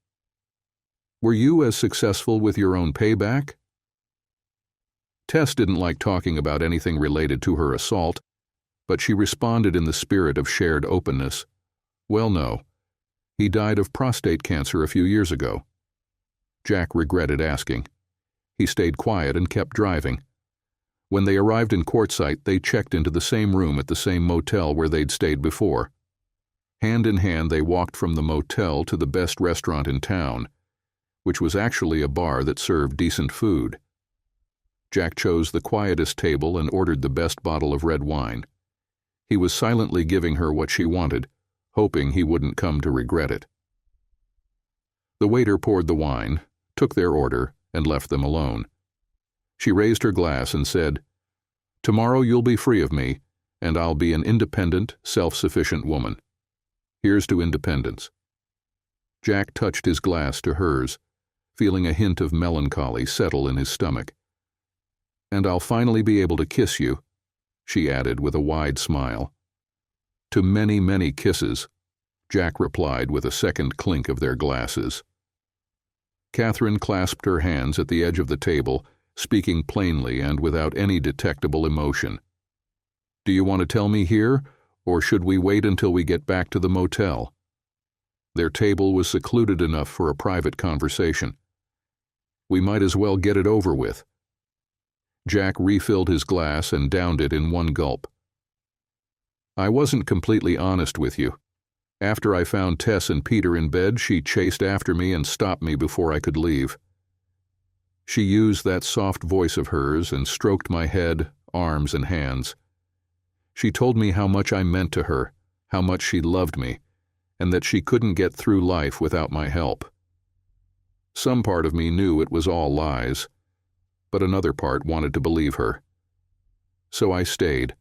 "Were you as successful with your own payback?" Tess didn't like talking about anything related to her assault, but she responded in the spirit of shared openness. "Well, no. He died of prostate cancer a few years ago." Jack regretted asking. He stayed quiet and kept driving. When they arrived in Quartzsite, they checked into the same room at the same motel where they'd stayed before. Hand in hand, they walked from the motel to the best restaurant in town, which was actually a bar that served decent food. Jack chose the quietest table and ordered the best bottle of red wine. He was silently giving her what she wanted, hoping he wouldn't come to regret it. The waiter poured the wine, took their order, and left them alone. She raised her glass and said, "Tomorrow you'll be free of me, and I'll be an independent, self-sufficient woman. Here's to independence." Jack touched his glass to hers, feeling a hint of melancholy settle in his stomach. "And I'll finally be able to kiss you," she added with a wide smile. "To many, many kisses," Jack replied with a second clink of their glasses. Catherine clasped her hands at the edge of the table, speaking plainly and without any detectable emotion. "Do you want to tell me here, or should we wait until we get back to the motel?" Their table was secluded enough for a private conversation. "We might as well get it over with." Jack refilled his glass and downed it in one gulp. "I wasn't completely honest with you. After I found Tess and Peter in bed, she chased after me and stopped me before I could leave. She used that soft voice of hers and stroked my head, arms, and hands. She told me how much I meant to her, how much she loved me, and that she couldn't get through life without my help. Some part of me knew it was all lies, but another part wanted to believe her. So I stayed,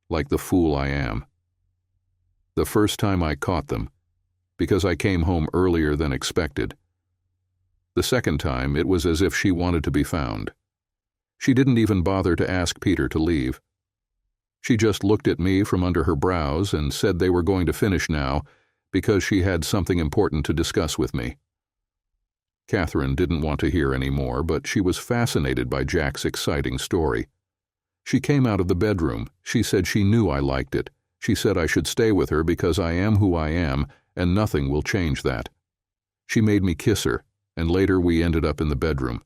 like the fool I am. The first time I caught them, because I came home earlier than expected. The second time, it was as if she wanted to be found. She didn't even bother to ask Peter to leave. She just looked at me from under her brows and said they were going to finish now because she had something important to discuss with me. Catherine didn't want to hear any more, but she was fascinated by Jack's exciting story. She came out of the bedroom. She said she knew I liked it. She said I should stay with her because I am who I am, and nothing will change that. She made me kiss her, and later we ended up in the bedroom.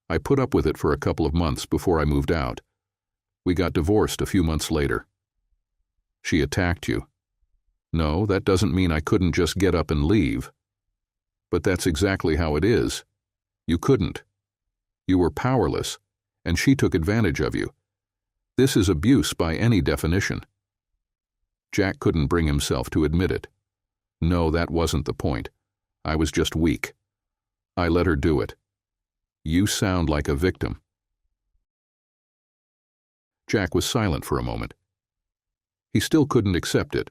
I put up with it for a couple of months before I moved out. We got divorced a few months later. She attacked you. No, that doesn't mean I couldn't just get up and leave. But that's exactly how it is. You couldn't. You were powerless, and she took advantage of you. This is abuse by any definition. Jack couldn't bring himself to admit it. No, that wasn't the point. I was just weak. I let her do it. You sound like a victim. Jack was silent for a moment. He still couldn't accept it,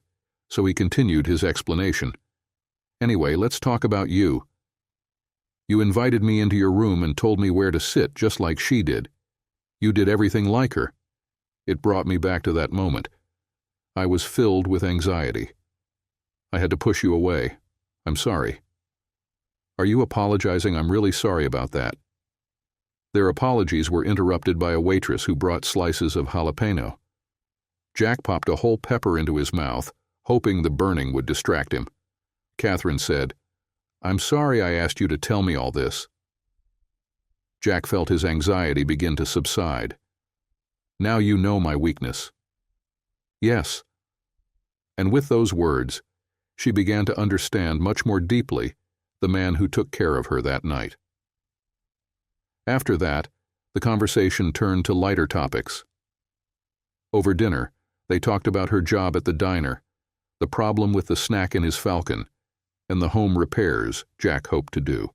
so he continued his explanation. Anyway, let's talk about you. You invited me into your room and told me where to sit, just like she did. You did everything like her. It brought me back to that moment. I was filled with anxiety. I had to push you away. I'm sorry. Are you apologizing? I'm really sorry about that. Their apologies were interrupted by a waitress who brought slices of jalapeno. Jack popped a whole pepper into his mouth, hoping the burning would distract him. Catherine said, "I'm sorry I asked you to tell me all this." Jack felt his anxiety begin to subside. Now you know my weakness. Yes. And with those words, she began to understand much more deeply the man who took care of her that night. After that, the conversation turned to lighter topics. Over dinner, they talked about her job at the diner, the problem with the snack in his Falcon, and the home repairs Jack hoped to do.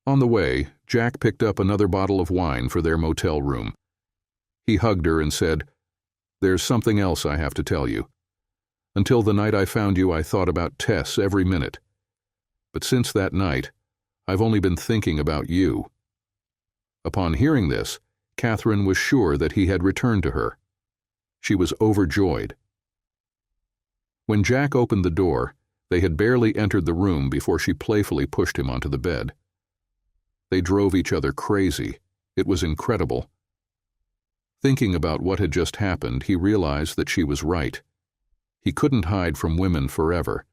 On the way, Jack picked up another bottle of wine for their motel room. He hugged her and said, "There's something else I have to tell you. Until the night I found you, I thought about Tess every minute. But since that night, I've only been thinking about you." Upon hearing this, Catherine was sure that he had returned to her. She was overjoyed. When Jack opened the door, they had barely entered the room before she playfully pushed him onto the bed. They drove each other crazy. It was incredible. Thinking about what had just happened, he realized that she was right. He couldn't hide from women forever.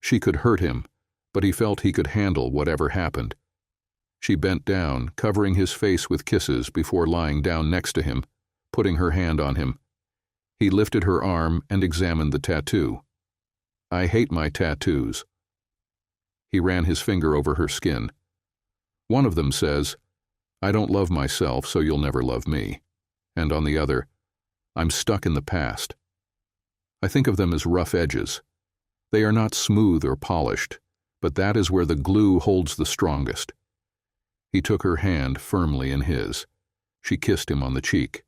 She could hurt him, but he felt he could handle whatever happened. She bent down, covering his face with kisses before lying down next to him, putting her hand on him. He lifted her arm and examined the tattoo. "I hate my tattoos." He ran his finger over her skin. One of them says, "I don't love myself, so you'll never love me." And on the other, "I'm stuck in the past." I think of them as rough edges. They are not smooth or polished, but that is where the glue holds the strongest. He took her hand firmly in his. She kissed him on the cheek.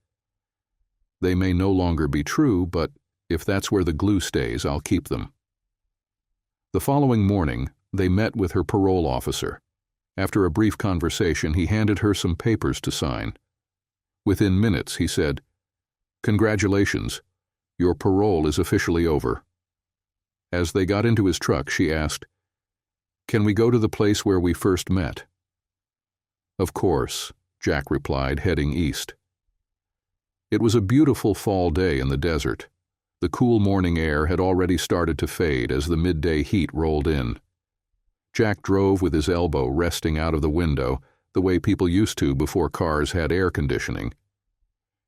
"They may no longer be true, but if that's where the glue stays, I'll keep them." The following morning, they met with her parole officer. After a brief conversation, he handed her some papers to sign. Within minutes, he said, "Congratulations, your parole is officially over." As they got into his truck, she asked, "Can we go to the place where we first met?" "Of course," Jack replied, heading east. It was a beautiful fall day in the desert. The cool morning air had already started to fade as the midday heat rolled in. Jack drove with his elbow resting out of the window, the way people used to before cars had air conditioning.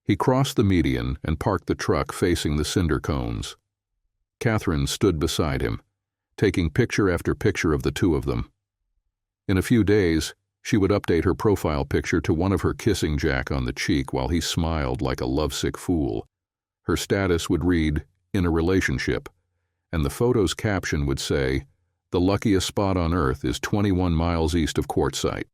He crossed the median and parked the truck facing the cinder cones. Catherine stood beside him, taking picture after picture of the two of them. In a few days, she would update her profile picture to one of her kissing Jack on the cheek while he smiled like a lovesick fool. Her status would read, "In a relationship," and the photo's caption would say, "The luckiest spot on earth is 21 miles east of Quartzsite."